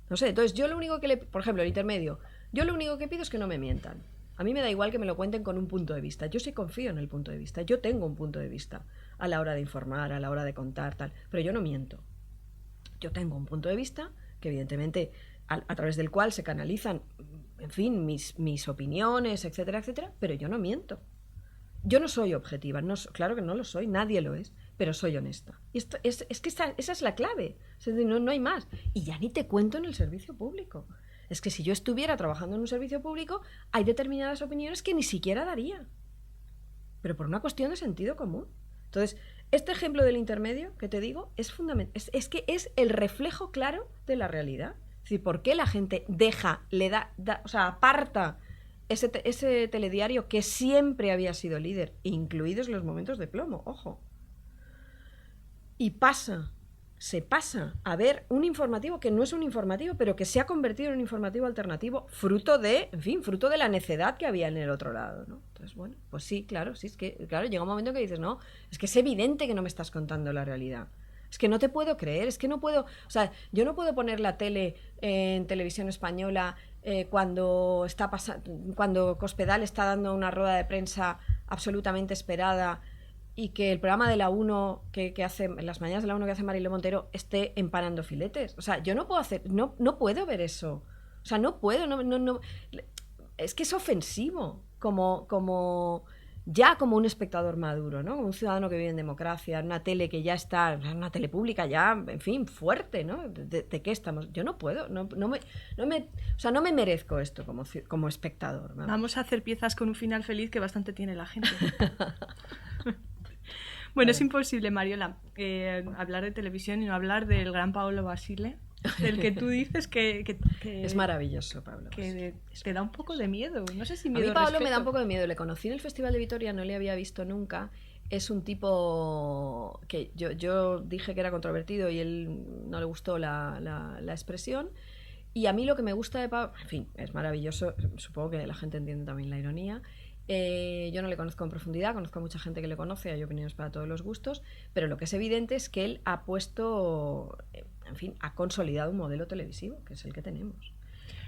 No sé, entonces yo lo único que por ejemplo, el intermedio, yo lo único que pido es que no me mientan. A mí me da igual que me lo cuenten con un punto de vista. Yo sí confío en el punto de vista. Yo tengo un punto de vista a la hora de informar, a la hora de contar, tal. Pero yo no miento. Yo tengo un punto de vista que evidentemente a través del cual se canalizan, en fin, mis opiniones, etcétera, etcétera, pero yo no miento. Yo no soy objetiva, claro que no lo soy, nadie lo es, pero soy honesta. Y esto es que esa es la clave. Es decir, no hay más. Y ya ni te cuento en el servicio público. Es que si yo estuviera trabajando en un servicio público, hay determinadas opiniones que ni siquiera daría. Pero por una cuestión de sentido común. Entonces, este ejemplo del intermedio que te digo es fundamental. Es que es el reflejo claro de la realidad. Es decir, ¿por qué la gente aparta ese telediario que siempre había sido líder, incluidos los momentos de plomo, ojo? Y se pasa a ver un informativo que no es un informativo, pero que se ha convertido en un informativo alternativo, fruto de la necedad que había en el otro lado, ¿no? Entonces, bueno, pues sí, claro, es que llega un momento que dices, no, es que es evidente que no me estás contando la realidad. Es que no te puedo creer, es que no puedo, o sea, yo no puedo poner la tele en Televisión Española cuando Cospedal está dando una rueda de prensa absolutamente esperada y que el programa de la 1 que hace, en las mañanas de la 1 que hace Mariló Montero, esté empanando filetes. O sea, yo no puedo ver eso. O sea, no puedo, no. Es que es ofensivo como un espectador maduro, ¿no? Como un ciudadano que vive en democracia, una tele que ya está, una tele pública ya, en fin, fuerte, ¿no? ¿De qué estamos? Yo no puedo, no me merezco esto como espectador, ¿no? Vamos a hacer piezas con un final feliz que bastante tiene la gente. Bueno, es imposible, Mariola, hablar de televisión y no hablar del gran Paolo Basile, del que tú dices que es maravilloso, Pablo. Que te da un poco de miedo. No sé si A miedo mí Pablo respeto. me da un poco de miedo. Le conocí en el Festival de Vitoria, no le había visto nunca. Es un tipo que yo dije que era controvertido y él no le gustó la expresión. Y a mí lo que me gusta de Pablo, en fin, es maravilloso, supongo que la gente entiende también la ironía. Yo no le conozco en profundidad, conozco a mucha gente que le conoce, hay opiniones para todos los gustos, pero lo que es evidente es que él ha puesto, en fin, ha consolidado un modelo televisivo, que es el que tenemos.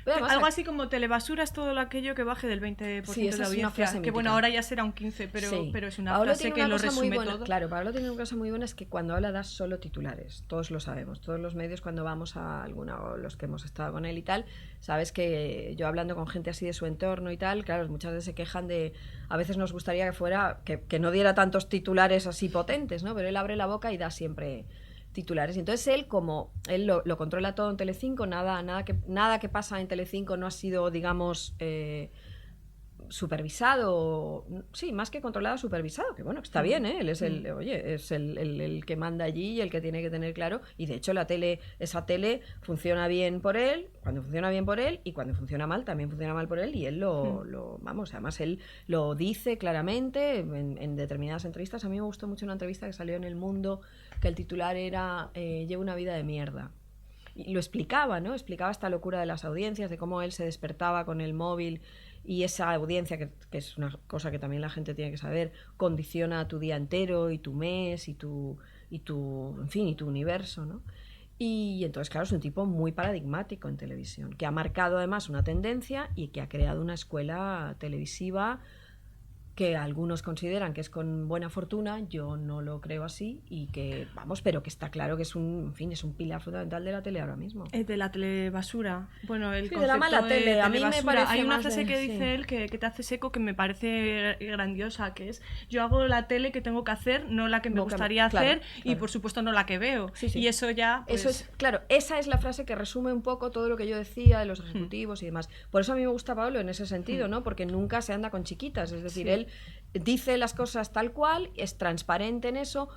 Además, algo así como telebasura es todo aquello que baje del 20% sí, de audiencia, que bueno, ahora ya será un 15%, pero es una Pablo frase tiene que una lo cosa muy resume buena. todo. Claro, Pablo tiene una cosa muy buena, es que cuando habla da solo titulares, todos lo sabemos, todos los medios cuando vamos a alguna, o los que hemos estado con él y tal, sabes que yo hablando con gente así de su entorno y tal, claro, muchas veces se quejan de, a veces nos gustaría que fuera, que no diera tantos titulares así potentes, ¿no? Pero él abre la boca y da siempre titulares. Entonces él, como él lo controla todo en Telecinco, nada que pasa en Telecinco no ha sido, digamos, supervisado, sí, más que controlado, supervisado, que bueno, está bien, ¿eh? Él es el que manda allí y el que tiene que tener claro, y de hecho esa tele funciona bien por él, cuando funciona bien por él, y cuando funciona mal, también funciona mal por él, y él vamos, además él lo dice claramente en determinadas entrevistas. A mí me gustó mucho una entrevista que salió en El Mundo, que el titular era Llevo una vida de mierda. Y lo explicaba, ¿no? Explicaba esta locura de las audiencias, de cómo él se despertaba con el móvil y esa audiencia, que es una cosa que también la gente tiene que saber, condiciona tu día entero y tu mes y tu en fin, y tu universo, ¿no? Y entonces, claro, es un tipo muy paradigmático en televisión, que ha marcado además una tendencia y que ha creado una escuela televisiva que algunos consideran que es con buena fortuna, yo no lo creo así, y que, vamos, pero que está claro que es un pilar fundamental de la tele ahora mismo. De la telebasura. Bueno, el sí, concepto de la mala tele. A mí me parece hay una más frase que dice él que te hace seco, que me parece grandiosa, que es: yo hago la tele que tengo que hacer, no la que me gustaría hacer, claro. Y por supuesto no la que veo. Sí. Y eso ya, pues... Eso es, claro, esa es la frase que resume un poco todo lo que yo decía de los ejecutivos y demás. Por eso a mí me gusta Pablo en ese sentido, ¿no? Porque nunca se anda con chiquitas, es decir, él dice las cosas tal cual, es transparente en eso.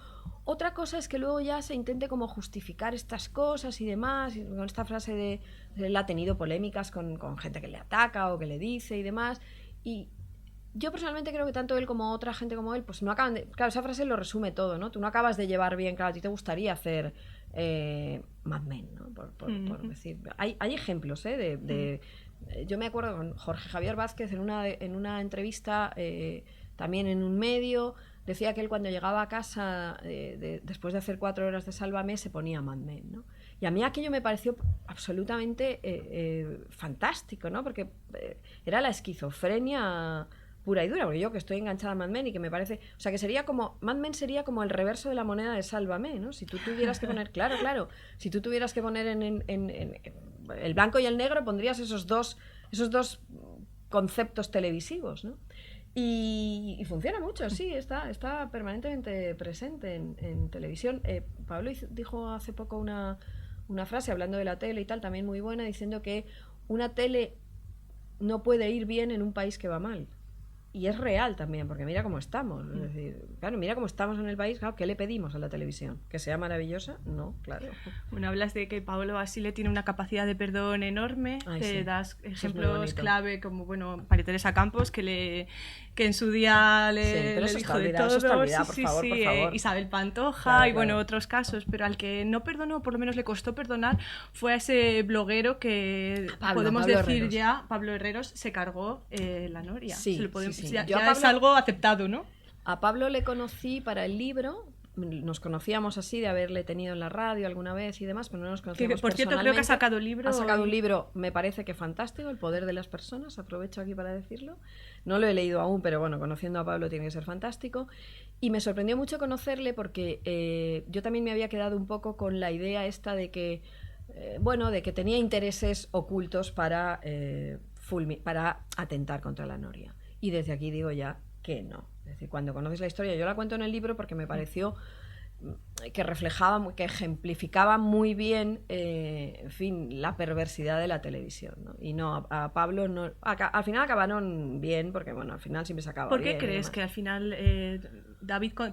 Otra cosa es que luego ya se intente como justificar estas cosas y demás, y con esta frase de él ha tenido polémicas con gente que le ataca o que le dice y demás, y yo personalmente creo que tanto él como otra gente como él, pues no acaban de... Claro, esa frase lo resume todo, ¿no? Tú no acabas de llevar bien, claro, a ti te gustaría hacer Mad Men, ¿no? Por decir... Hay ejemplos, ¿eh? Yo me acuerdo con Jorge Javier Vázquez en una entrevista, también en un medio, decía que él cuando llegaba a casa después de hacer 4 horas de Sálvame se ponía Mad Men, ¿no? Y a mí aquello me pareció absolutamente fantástico, ¿no? Porque era la esquizofrenia pura y dura, porque yo que estoy enganchada a Mad Men y que me parece, o sea, que sería como, Mad Men sería como el reverso de la moneda de Sálvame, ¿no? Si tú tuvieras que poner, claro, si tú tuvieras que poner en el blanco y el negro, pondrías esos dos conceptos televisivos, ¿no? Y funciona mucho, sí, está permanentemente presente en televisión. Pablo dijo hace poco una frase hablando de la tele y tal, también muy buena, diciendo que una tele no puede ir bien en un país que va mal. Y es real también, porque mira cómo estamos. Es decir, claro, mira cómo estamos en el país. Claro, ¿qué le pedimos a la televisión? ¿Que sea maravillosa? No, claro. Bueno, hablas de que Paolo Basile tiene una capacidad de perdón enorme. Te das ejemplos clave como, bueno, María Teresa Campos, que en su día le dijo de todo. Por favor. Isabel Pantoja, claro, y bueno, otros casos. Pero al que no perdonó, por lo menos le costó perdonar, fue a ese bloguero que Pablo decir ya, Pablo Herreros, se cargó la noria. Sí, se lo podemos, sí. Ya es algo aceptado, ¿no? A Pablo le conocí para el libro, nos conocíamos así de haberle tenido en la radio alguna vez y demás, pero no nos conocíamos por cierto, creo que ha sacado libro. Ha sacado un libro, me parece que fantástico, El poder de las personas, aprovecho aquí para decirlo. No lo he leído aún, pero bueno, conociendo a Pablo tiene que ser fantástico. Y me sorprendió mucho conocerle porque yo también me había quedado un poco con la idea esta de que, de que tenía intereses ocultos para atentar contra la noria. Y desde aquí digo ya que no. Es decir, cuando conoces la historia, yo la cuento en el libro porque me pareció que reflejaba, que ejemplificaba muy bien, en fin, la perversidad de la televisión, ¿no? Y no, a Pablo no... al final acabaron bien, porque bueno, al final siempre se acaba bien. ¿Por bien. qué crees que al final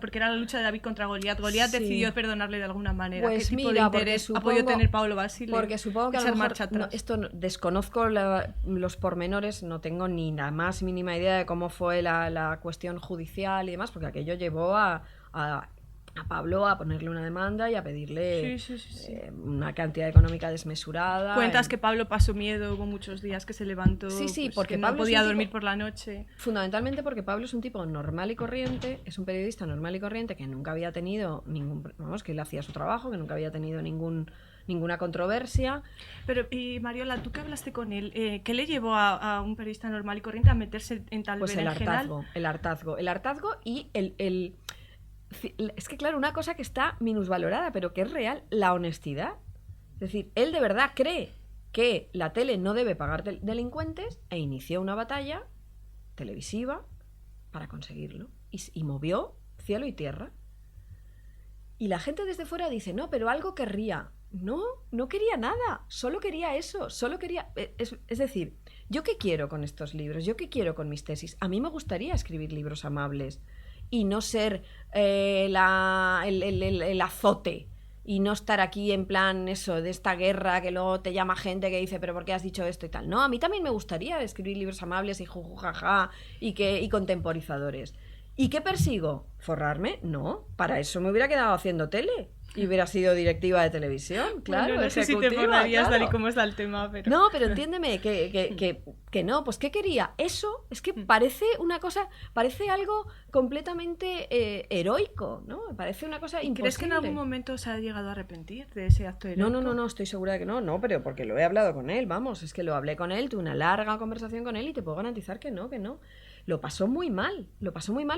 porque era la lucha de David contra Goliat, Goliat decidió perdonarle de alguna manera? Pues ¿Qué tipo mira, de interés ha podido tener Pablo Basile? Porque supongo que a lo mejor, esto desconozco los pormenores, no tengo ni la más mínima idea de cómo fue la cuestión judicial y demás, porque aquello llevó a Pablo a ponerle una demanda y a pedirle una cantidad económica desmesurada. Cuentas que Pablo pasó miedo, hubo muchos días que se levantó, porque que Pablo no podía dormir por la noche. Fundamentalmente porque Pablo es un tipo normal y corriente, es un periodista normal y corriente que nunca había tenido que él hacía su trabajo, que nunca había tenido ninguna controversia. Pero, y Mariola, tú que hablaste con él, ¿qué le llevó a un periodista normal y corriente a meterse en tal berenjenal? El hartazgo y es que claro, una cosa que está minusvalorada, pero que es real, la honestidad. Es decir, él de verdad cree que la tele no debe pagar delincuentes e inició una batalla televisiva para conseguirlo. Y movió cielo y tierra. Y la gente desde fuera dice, no, pero algo querría. No quería nada, solo quería eso, solo quería... Es decir, ¿yo qué quiero con estos libros? ¿Yo qué quiero con mis tesis? A mí me gustaría escribir libros amables y no ser el azote y no estar aquí en plan eso, de esta guerra que luego te llama gente que dice, pero ¿por qué has dicho esto y tal? No, a mí también me gustaría escribir libros amables y jujujaja y contemporizadores. ¿Y qué persigo? ¿Forrarme? No, para eso me hubiera quedado haciendo tele y hubiera sido directiva de televisión, claro. Bueno, no sé si te forrarías tal y como está el tema, pero... No, pero entiéndeme, que no, pues ¿qué quería? Eso es que parece una cosa, parece algo completamente heroico, ¿no? Parece una cosa imposible. ¿Crees que en algún momento se ha llegado a arrepentir de ese acto heroico? No, estoy segura de que no, pero porque lo he hablado con él, vamos, es que lo hablé con él, tuve una larga conversación con él y te puedo garantizar que no. Lo pasó muy mal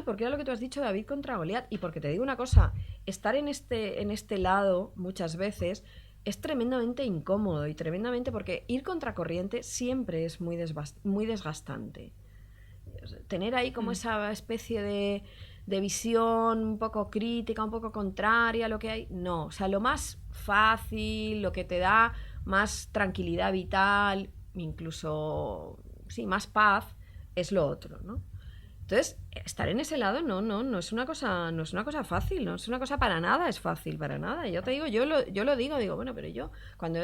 porque era lo que tú has dicho, David contra Goliat, y porque te digo una cosa, estar en este lado muchas veces es tremendamente incómodo y tremendamente, porque ir contracorriente siempre es muy desgastante. Tener ahí como esa especie de visión un poco crítica, un poco contraria a lo que hay, no, o sea, lo más fácil, lo que te da más tranquilidad vital, incluso, sí, más paz, es lo otro, ¿no? Entonces, estar en ese lado no es una cosa fácil, no es una cosa para nada, es fácil, para nada. Yo te digo, yo lo digo, bueno, pero yo cuando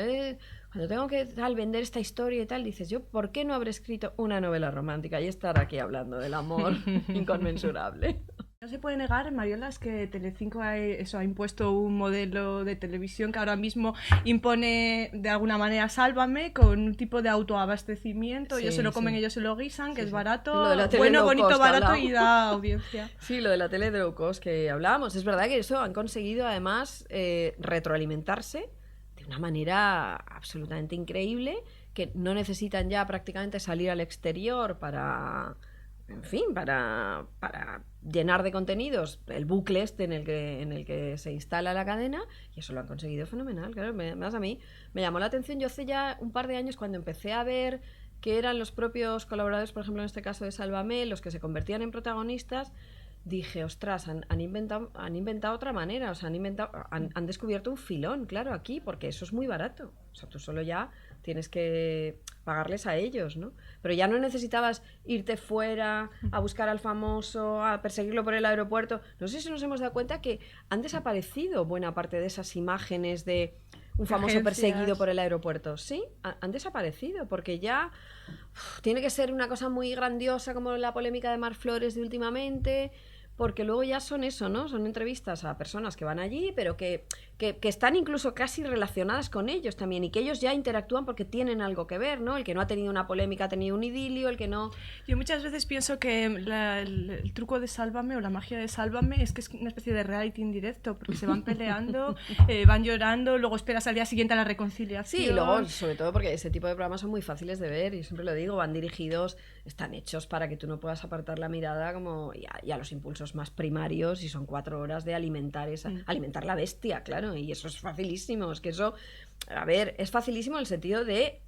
tengo que vender esta historia y tal, dices, yo, ¿por qué no habré escrito una novela romántica y estar aquí hablando del amor inconmensurable? No se puede negar, Mariola, es que Telecinco ha impuesto un modelo de televisión que ahora mismo impone de alguna manera Sálvame, con un tipo de autoabastecimiento. Ellos se lo comen, ellos se lo guisan, que es barato, bueno, bonito, barato y da audiencia. Sí, lo de la tele de low cost que hablábamos. Es verdad que eso han conseguido además retroalimentarse de una manera absolutamente increíble, que no necesitan ya prácticamente salir al exterior para llenar de contenidos el bucle en el que se instala la cadena, y eso lo han conseguido fenomenal. Claro, más a mí me llamó la atención. Yo hace ya un par de años, cuando empecé a ver que eran los propios colaboradores, por ejemplo en este caso de Sálvame, los que se convertían en protagonistas, dije, ostras, han inventado otra manera, o sea, han descubierto un filón, claro, aquí, porque eso es muy barato. O sea, tú solo ya tienes que pagarles a ellos, ¿no? Pero ya no necesitabas irte fuera a buscar al famoso, a perseguirlo por el aeropuerto. No sé si nos hemos dado cuenta que han desaparecido buena parte de esas imágenes de un famoso perseguido por el aeropuerto. Sí, han desaparecido, porque ya tiene que ser una cosa muy grandiosa como la polémica de Mar Flores de últimamente, porque luego ya son eso, ¿no? Son entrevistas a personas que van allí, pero que están incluso casi relacionadas con ellos también, y que ellos ya interactúan porque tienen algo que ver, ¿no? El que no ha tenido una polémica ha tenido un idilio, el que no... Yo muchas veces pienso que el truco de Sálvame, o la magia de Sálvame, es que es una especie de reality en directo, porque se van peleando, van llorando, luego esperas al día siguiente a la reconciliación. Sí, y luego, sobre todo porque ese tipo de programas son muy fáciles de ver, y siempre lo digo, van dirigidos, están hechos para que tú no puedas apartar la mirada como y a los impulsos más primarios, y son 4 horas de alimentar la bestia, claro, y eso es facilísimo. Es que eso, a ver, es facilísimo en el sentido de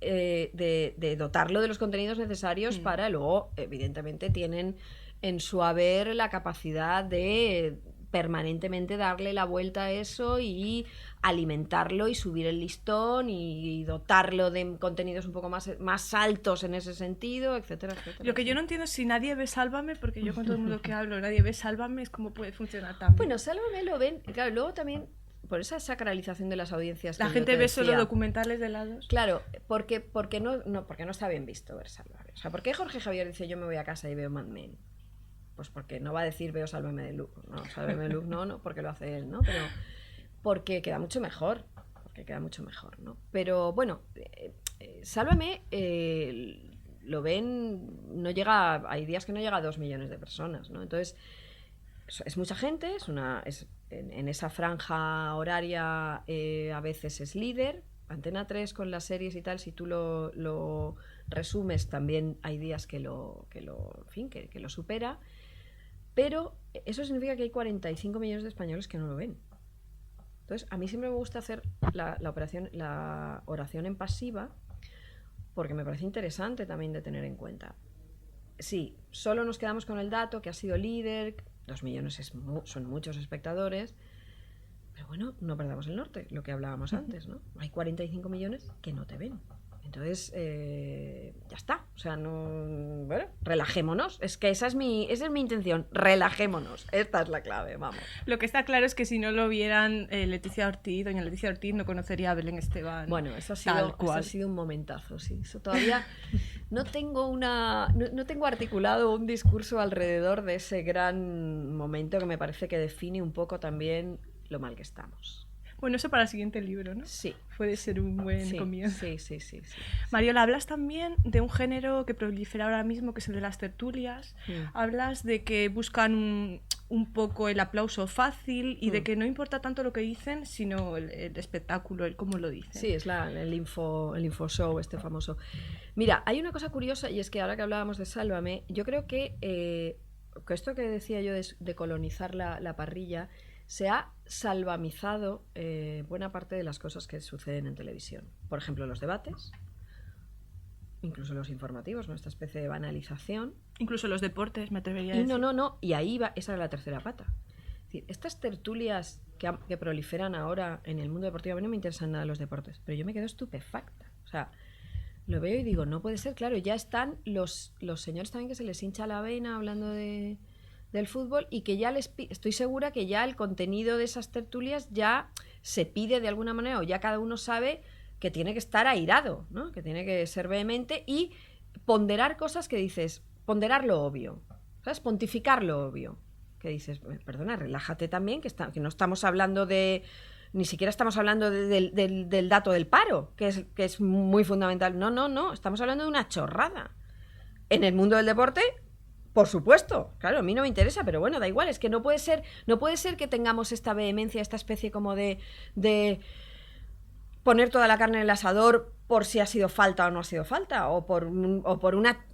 dotarlo de los contenidos necesarios para luego, evidentemente, tienen en su haber la capacidad de permanentemente darle la vuelta a eso y alimentarlo y subir el listón y dotarlo de contenidos un poco más altos en ese sentido, etcétera, etcétera. Lo que yo no entiendo es si nadie ve Sálvame, porque yo con todo el mundo que hablo, nadie ve Sálvame, es cómo puede funcionar tan bien. Bueno, Sálvame lo ven, claro, luego también por esa sacralización de las audiencias. La gente ve solo documentales de helados. Claro, porque no está bien visto ver Sálvame. O sea, ¿por qué Jorge Javier dice yo me voy a casa y veo Mad Men? Pues porque no va a decir veo Sálvame de Luke. No, Sálvame de Luke no, porque lo hace él, ¿no? Pero porque queda mucho mejor. ¿No? Pero bueno, Sálvame lo ven, no llega, hay días que no llega a 2 millones de personas, ¿no? Entonces, es mucha gente, en esa franja horaria a veces es líder. Antena 3 con las series y tal, si tú lo resumes, también hay días que lo supera. Pero eso significa que hay 45 millones de españoles que no lo ven. Entonces, a mí siempre me gusta hacer la oración en pasiva, porque me parece interesante también de tener en cuenta. Sí, solo nos quedamos con el dato que ha sido líder, 2 millones son muchos espectadores, pero bueno, no perdamos el norte, lo que hablábamos antes, ¿no? Hay 45 millones que no te ven. Entonces, ya está. O sea, bueno, relajémonos. Es que esa es mi intención. Relajémonos. Esta es la clave, vamos. Lo que está claro es que si no lo vieran Leticia Ortiz, doña Leticia Ortiz no conocería a Belén Esteban. Bueno, eso ha sido un momentazo, sí. Eso todavía no tengo articulado un discurso alrededor de ese gran momento que me parece que define un poco también lo mal que estamos. Bueno, eso para el siguiente libro, ¿no? Sí. Puede ser un buen comienzo. Sí. Mariola, hablas también de un género que prolifera ahora mismo, que es el de las tertulias. Hablas de que buscan un poco el aplauso fácil y de que no importa tanto lo que dicen, sino el espectáculo, el cómo lo dicen. Sí, es el info show este famoso. Mira, hay una cosa curiosa, y es que ahora que hablábamos de Sálvame, yo creo que esto que decía yo de colonizar la parrilla, se ha salvamizado buena parte de las cosas que suceden en televisión. Por ejemplo, los debates, incluso los informativos, ¿no? Esta especie de banalización. Incluso los deportes, me atrevería a decir. No, y ahí va, esa era la tercera pata. Es decir, estas tertulias que proliferan ahora en el mundo deportivo, a mí no me interesan nada los deportes, pero yo me quedo estupefacta. O sea, lo veo y digo, no puede ser, claro, ya están los señores también que se les hincha la vena hablando del fútbol, y que ya estoy segura que ya el contenido de esas tertulias ya se pide de alguna manera, o ya cada uno sabe que tiene que estar airado, ¿no? Que tiene que ser vehemente y ponderar cosas que dices, ponderar lo obvio, ¿sabes? Pontificar lo obvio, que dices, perdona, relájate también, que no estamos hablando ni siquiera estamos hablando del dato del paro, que es muy fundamental. No, estamos hablando de una chorrada. En el mundo del deporte, por supuesto, claro, a mí no me interesa, pero bueno, da igual, es que no puede ser que tengamos esta vehemencia, esta especie como de poner toda la carne en el asador por si ha sido falta o no ha sido falta, o por una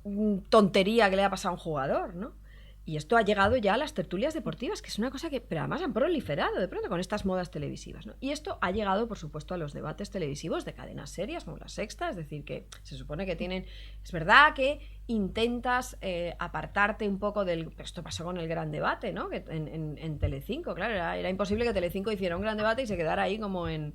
tontería que le ha pasado a un jugador, ¿no? Y esto ha llegado ya a las tertulias deportivas, que es una cosa que, pero además han proliferado de pronto con estas modas televisivas, ¿no? Y esto ha llegado, por supuesto, a los debates televisivos de cadenas serias como La Sexta, es decir, que se supone que tienen... Es verdad que intentas apartarte un poco del... Pero esto pasó con el Gran Debate, ¿no? Que en Telecinco, claro, era imposible que Telecinco hiciera un gran debate y se quedara ahí como en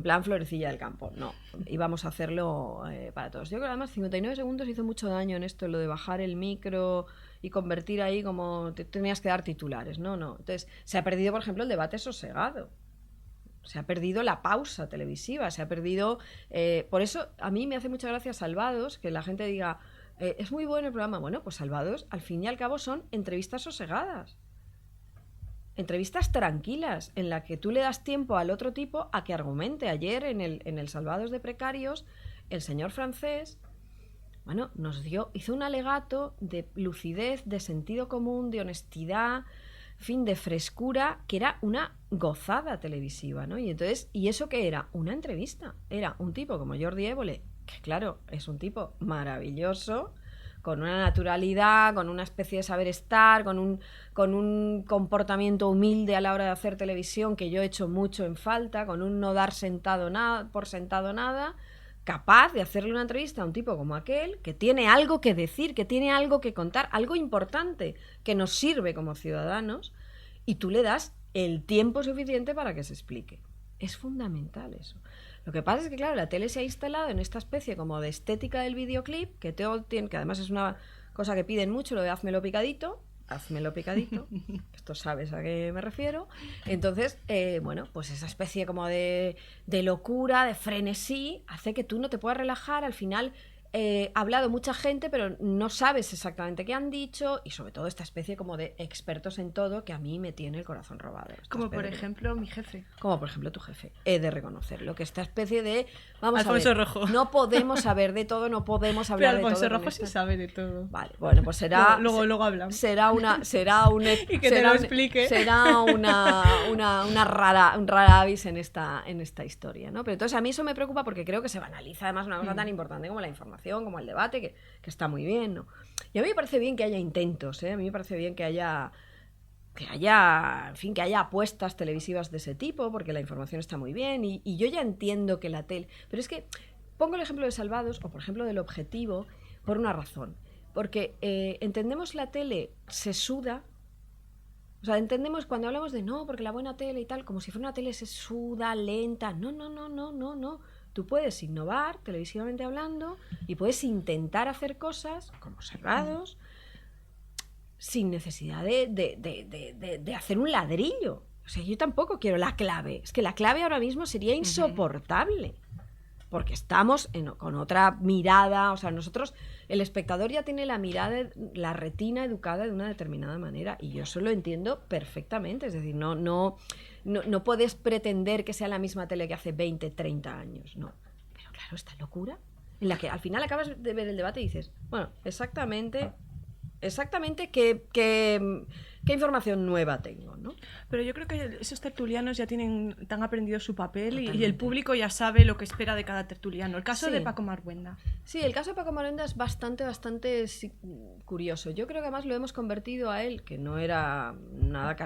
plan Florecilla del Campo. No, íbamos a hacerlo para todos. Yo creo que además 59 segundos hizo mucho daño en esto, lo de bajar el micro y convertir ahí como tenías que dar titulares. No. Entonces, se ha perdido, por ejemplo, el debate sosegado. Se ha perdido la pausa televisiva, se ha perdido... por eso, a mí me hace mucha gracia Salvados, que la gente diga, es muy bueno el programa. Bueno, pues Salvados, al fin y al cabo, son entrevistas sosegadas. Entrevistas tranquilas, en la que tú le das tiempo al otro tipo a que argumente. Ayer, en el Salvados de Precarios, el señor francés... Bueno, hizo un alegato de lucidez, de sentido común, de honestidad, en fin, de frescura, que era una gozada televisiva, ¿no? Y ¿eso qué era? Una entrevista. Era un tipo como Jordi Évole, que claro, es un tipo maravilloso, con una naturalidad, con una especie de saber estar, con un comportamiento humilde a la hora de hacer televisión, que yo he hecho mucho en falta, con un no dar por sentado nada, capaz de hacerle una entrevista a un tipo como aquel, que tiene algo que decir, que tiene algo que contar, algo importante que nos sirve como ciudadanos, y tú le das el tiempo suficiente para que se explique. Es fundamental eso. Lo que pasa es que, claro, la tele se ha instalado en esta especie como de estética del videoclip, que todo tiene, que además es una cosa que piden mucho, lo de házmelo picadito, esto sabes a qué me refiero. Entonces, bueno, pues esa especie como de locura, de frenesí, hace que tú no te puedas relajar. Al final ha hablado mucha gente, pero no sabes exactamente qué han dicho, y sobre todo esta especie como de expertos en todo que a mí me tiene el corazón robado. Como por ejemplo mi jefe. Como por ejemplo tu jefe. He de reconocerlo, que esta especie de... Vamos Alfonso a ver, Rojo. No podemos saber de todo, no podemos hablar de todo. Alfonso Rojo sí sabe de todo. Vale, bueno, pues será... Luego hablamos. Será un y que te lo explique. Será un rara avis en esta historia, ¿no? Pero entonces a mí eso me preocupa porque creo que se banaliza además una cosa tan importante como la información, como el debate, que está muy bien, ¿no? Y a mí me parece bien que haya intentos, ¿eh? A mí me parece bien que haya, en fin, que haya apuestas televisivas de ese tipo, porque la información está muy bien, y yo ya entiendo que la tele... Pero es que pongo el ejemplo de Salvados, o por ejemplo del Objetivo, por una razón. Porque entendemos la tele sesuda, o sea, entendemos cuando hablamos de no, porque la buena tele y tal, como si fuera una tele sesuda, lenta. No. Tú puedes innovar, televisivamente hablando, y puedes intentar hacer cosas, como Salvados, sin necesidad de hacer un ladrillo. O sea, yo tampoco quiero la clave. Es que la clave ahora mismo sería insoportable. Porque estamos con otra mirada. O sea, nosotros, el espectador ya tiene la mirada, la retina educada de una determinada manera. Y yo eso lo entiendo perfectamente. Es decir, no puedes pretender que sea la misma tele que hace 20, 30 años. No. Pero claro, esta locura en la que al final acabas de ver el debate y dices, bueno, exactamente qué información nueva tengo, ¿no? Pero yo creo que esos tertulianos ya han aprendido su papel y el público ya sabe lo que espera de cada tertuliano. El caso de Paco Maruenda. Sí, el caso de Paco Maruenda es bastante curioso. Yo creo que además lo hemos convertido a él, que no era nada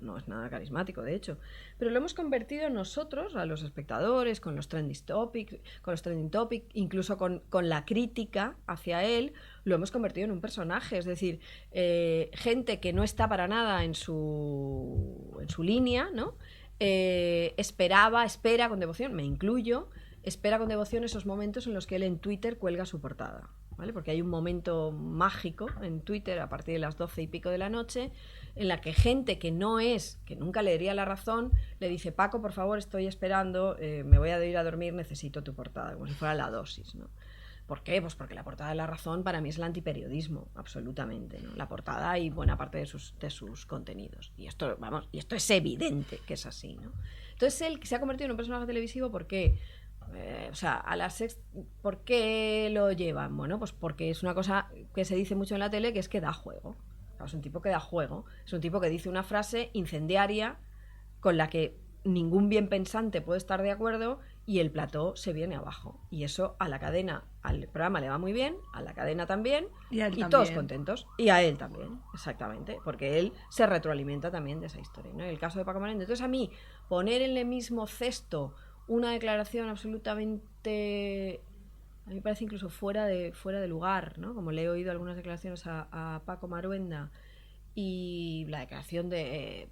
no es nada carismático, de hecho, pero lo hemos convertido nosotros, a los espectadores, con los trending topics, incluso con la crítica hacia él, lo hemos convertido en un personaje. Es decir, gente que no está para nada en su línea, ¿no? Espera con devoción, me incluyo, espera con devoción esos momentos en los que él en Twitter cuelga su portada, ¿vale? Porque hay un momento mágico en Twitter a partir de las 12 y pico de la noche en la que gente que nunca leería La Razón, le dice: Paco, por favor, estoy esperando, me voy a ir a dormir, necesito tu portada, como si fuera la dosis, ¿no? ¿Por qué? Pues porque la portada de La Razón para mí es el antiperiodismo, absolutamente, ¿no? La portada y buena parte de sus contenidos. Y esto es evidente que es así, ¿no? Entonces él se ha convertido en un personaje televisivo porque... ¿por qué lo llevan? Bueno, pues porque es una cosa que se dice mucho en la tele, que es que da juego. Es un tipo que da juego. Es un tipo que dice una frase incendiaria con la que ningún bien pensante puede estar de acuerdo y el plató se viene abajo. Y eso a la cadena, al programa le va muy bien, a la cadena también, y todos contentos. Y a él también, exactamente, porque él se retroalimenta también de esa historia, ¿no? El caso de Paco Maruenda. Entonces a mí, poner en el mismo cesto una declaración absolutamente, a mí me parece incluso fuera de lugar, ¿no? Como le he oído algunas declaraciones a Paco Maruenda y la declaración de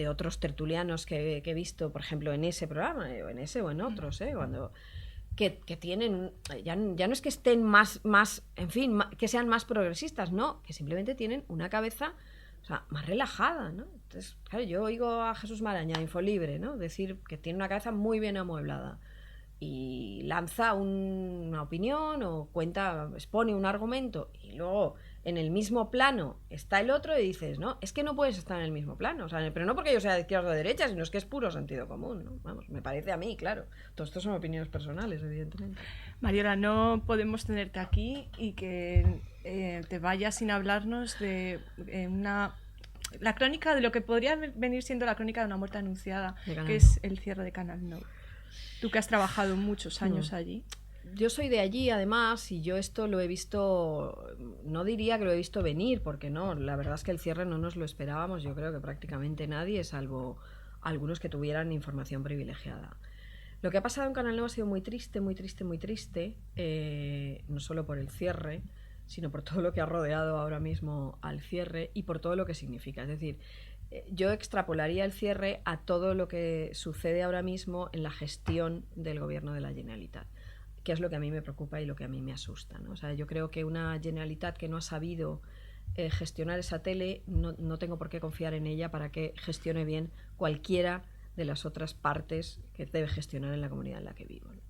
otros tertulianos que he visto, por ejemplo, en ese programa, o en otros, cuando que tienen, ya no es que estén más en fin, que sean más progresistas, no, que simplemente tienen una cabeza, o sea, más relajada, ¿no? Entonces, claro, yo oigo a Jesús Maraña, Infolibre, ¿no? Decir que tiene una cabeza muy bien amueblada y lanza una opinión o expone un argumento, y luego en el mismo plano está el otro y dices, no, es que no puedes estar en el mismo plano, o sea, pero no porque yo sea de izquierda o de derecha, sino es que es puro sentido común, ¿no? Vamos, me parece a mí, claro. Todo esto son opiniones personales, evidentemente. Mariola, no podemos tenerte aquí y que te vayas sin hablarnos de la crónica de lo que podría venir siendo la crónica de una muerte anunciada, que es el cierre de Canal No. Tú que has trabajado muchos años allí. Yo soy de allí, además, y yo esto lo he visto, no diría que lo he visto venir, porque no, la verdad es que el cierre no nos lo esperábamos, yo creo que prácticamente nadie, salvo algunos que tuvieran información privilegiada. Lo que ha pasado en Canal No ha sido muy triste, muy triste, muy triste, no solo por el cierre, sino por todo lo que ha rodeado ahora mismo al cierre y por todo lo que significa. Es decir, yo extrapolaría el cierre a todo lo que sucede ahora mismo en la gestión del gobierno de la Generalitat, que es lo que a mí me preocupa y lo que a mí me asusta, ¿no? O sea, yo creo que una Generalitat que no ha sabido gestionar esa tele, no tengo por qué confiar en ella para que gestione bien cualquiera de las otras partes que debe gestionar en la comunidad en la que vivo, ¿no?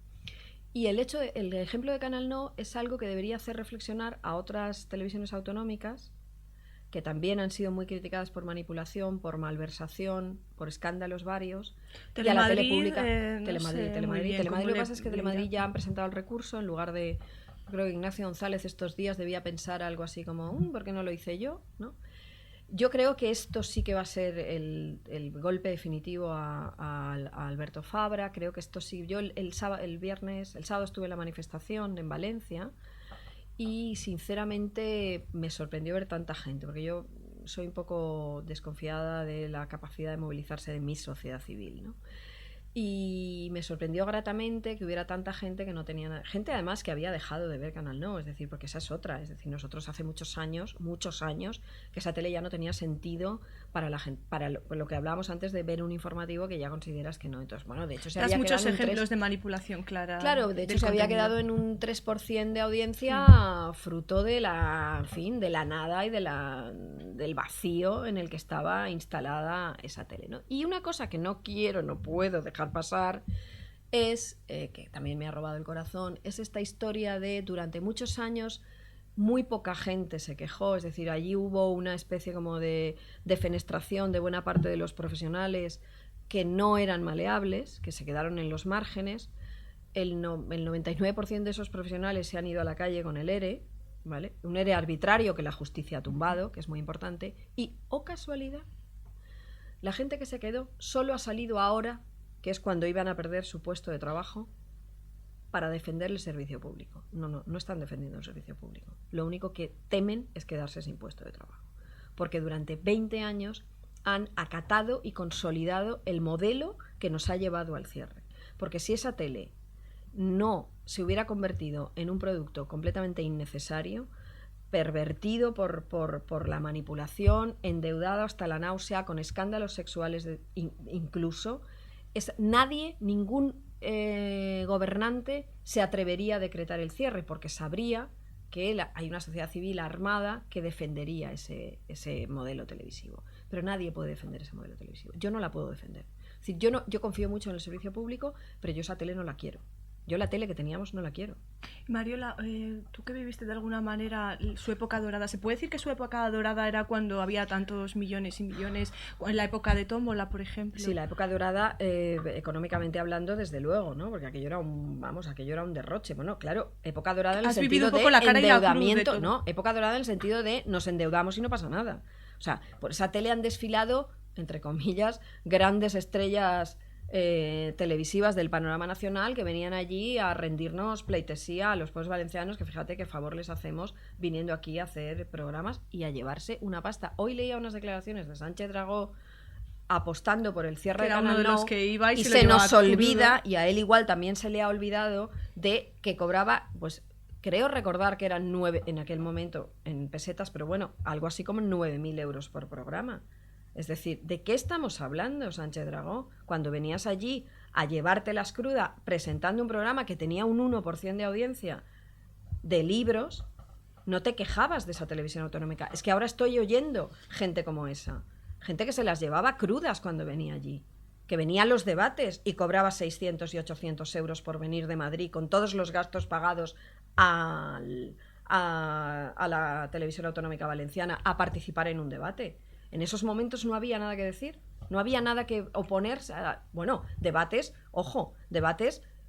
Y el ejemplo de Canal No es algo que debería hacer reflexionar a otras televisiones autonómicas que también han sido muy criticadas por manipulación, por malversación, por escándalos varios. Telemadrid, y a la tele pública, Telemadrid. Lo que pasa es que Telemadrid ya han presentado el recurso en lugar de... Creo que Ignacio González estos días debía pensar algo así como, ¿por qué no lo hice yo? ¿No? Yo creo que esto sí que va a ser el golpe definitivo a Alberto Fabra. Creo que esto sí. Yo el sábado estuve en la manifestación en Valencia y sinceramente me sorprendió ver tanta gente, porque yo soy un poco desconfiada de la capacidad de movilizarse de mi sociedad civil, ¿no? Y me sorprendió gratamente que hubiera tanta gente que no tenía nada. Gente además que había dejado de ver Canal No, es decir, porque esa es otra. Es decir, nosotros hace muchos años, que esa tele ya no tenía sentido para la gente, para lo que hablábamos antes de ver un informativo que ya consideras que no. Entonces, bueno, de hecho se había quedado muchos ejemplos de manipulación clara. Claro, de hecho se había quedado en un 3% de audiencia fruto de la, en fin, de la nada y del vacío en el que estaba instalada esa tele, ¿no? Y una cosa que no puedo dejar pasar es, que también me ha robado el corazón, es esta historia de durante muchos años muy poca gente se quejó, es decir, allí hubo una especie como de defenestración de buena parte de los profesionales que no eran maleables, que se quedaron en los márgenes. El 99% de esos profesionales se han ido a la calle con el ERE, ¿vale? Un ERE arbitrario que la justicia ha tumbado, que es muy importante, y, oh casualidad, la gente que se quedó solo ha salido ahora, que es cuando iban a perder su puesto de trabajo, para defender el servicio público. No están defendiendo el servicio público. Lo único que temen es quedarse sin puesto de trabajo. Porque durante 20 años han acatado y consolidado el modelo que nos ha llevado al cierre. Porque si esa tele no se hubiera convertido en un producto completamente innecesario, pervertido por la manipulación, endeudado hasta la náusea, con escándalos sexuales incluso, ningún gobernante se atrevería a decretar el cierre, porque sabría que hay una sociedad civil armada que defendería ese modelo televisivo. Pero nadie puede defender ese modelo televisivo. Yo no la puedo defender. Es decir, yo confío mucho en el servicio público, pero yo esa tele no la quiero. Yo la tele que teníamos no la quiero. Mariola, tú que viviste de alguna manera su época dorada, ¿se puede decir que su época dorada era cuando había tantos millones y millones, en la época de Tómbola, por ejemplo? Sí, la época dorada, económicamente hablando, desde luego, ¿no? Porque aquello era un derroche. Bueno, claro, época dorada en el sentido de endeudamiento, ¿no? Época dorada en el sentido de nos endeudamos y no pasa nada. O sea, por esa tele han desfilado, entre comillas, grandes estrellas televisivas del panorama nacional que venían allí a rendirnos pleitesía a los pueblos valencianos, que fíjate qué favor les hacemos viniendo aquí a hacer programas y a llevarse una pasta. Hoy leía unas declaraciones de Sánchez Dragó apostando por el cierre de Canal No, y se nos olvida, y a él igual también se le ha olvidado, de que cobraba, pues creo recordar que eran 9 en aquel momento en pesetas, pero bueno, algo así como 9.000 euros por programa. Es decir, ¿de qué estamos hablando, Sánchez Dragó? Cuando venías allí a llevártelas cruda presentando un programa que tenía un 1% de audiencia de libros, no te quejabas de esa televisión autonómica. Es que ahora estoy oyendo gente como esa. Gente que se las llevaba crudas cuando venía allí. Que venía a los debates y cobraba 600 y 800 euros por venir de Madrid con todos los gastos pagados a la televisión autonómica valenciana a participar en un debate. En esos momentos no había nada que decir, no había nada que oponerse. Bueno, debates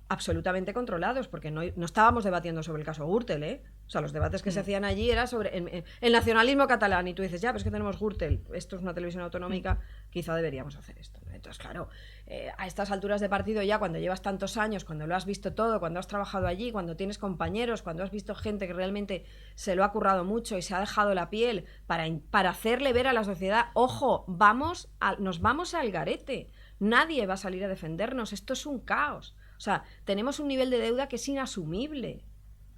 absolutamente controlados, porque no estábamos debatiendo sobre el caso Gürtel, ¿eh? O sea, los debates que se hacían allí era sobre el nacionalismo catalán, y tú dices, ya, pero es que tenemos Gürtel, esto es una televisión autonómica, quizá deberíamos hacer esto, ¿no? Entonces, claro, a estas alturas de partido ya, cuando llevas tantos años, cuando lo has visto todo, cuando has trabajado allí, cuando tienes compañeros, cuando has visto gente que realmente se lo ha currado mucho y se ha dejado la piel para hacerle ver a la sociedad, ojo, nos vamos al garete, nadie va a salir a defendernos, esto es un caos. O sea, tenemos un nivel de deuda que es inasumible.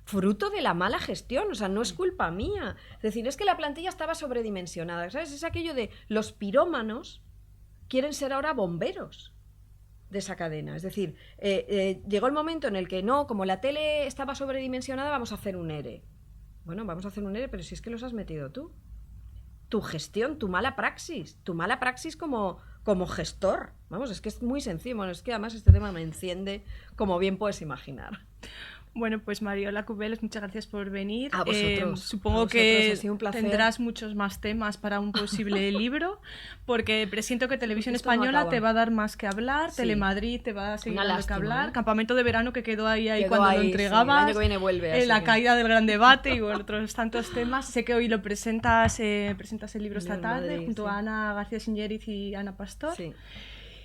fruto de la mala gestión, o sea, no es culpa mía. Es decir, es que la plantilla estaba sobredimensionada, ¿sabes? Es aquello de los pirómanos quieren ser ahora bomberos de esa cadena. Es decir, llegó el momento en el que no, como la tele estaba sobredimensionada, vamos a hacer un ERE. Bueno, vamos a hacer un ERE, pero si es que los has metido tú. Tu gestión, tu mala praxis como gestor. Vamos, es que es muy sencillo. Bueno, es que además este tema me enciende, como bien puedes imaginar. Bueno, pues Mariola Cubells, muchas gracias por venir. A vosotros. Supongo que tendrás muchos más temas para un posible libro, porque presiento que Televisión Española te va a dar más que hablar, sí. Telemadrid te va a seguir dando que hablar, Campamento de Verano que quedó ahí cuando lo entregabas, el año que viene vuelve, la caída del gran debate y bueno, otros tantos temas. Sé que hoy lo presentas el libro esta tarde Madrid, junto a Ana García Singeriz y Ana Pastor. Sí.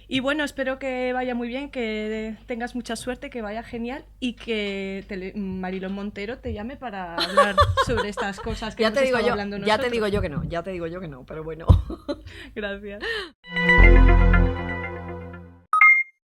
Y bueno, espero que vaya muy bien, que tengas mucha suerte, que vaya genial y que Mariló Montero te llame para hablar sobre estas cosas que hemos estado hablando nosotros. Ya te digo yo que no, pero bueno. Gracias.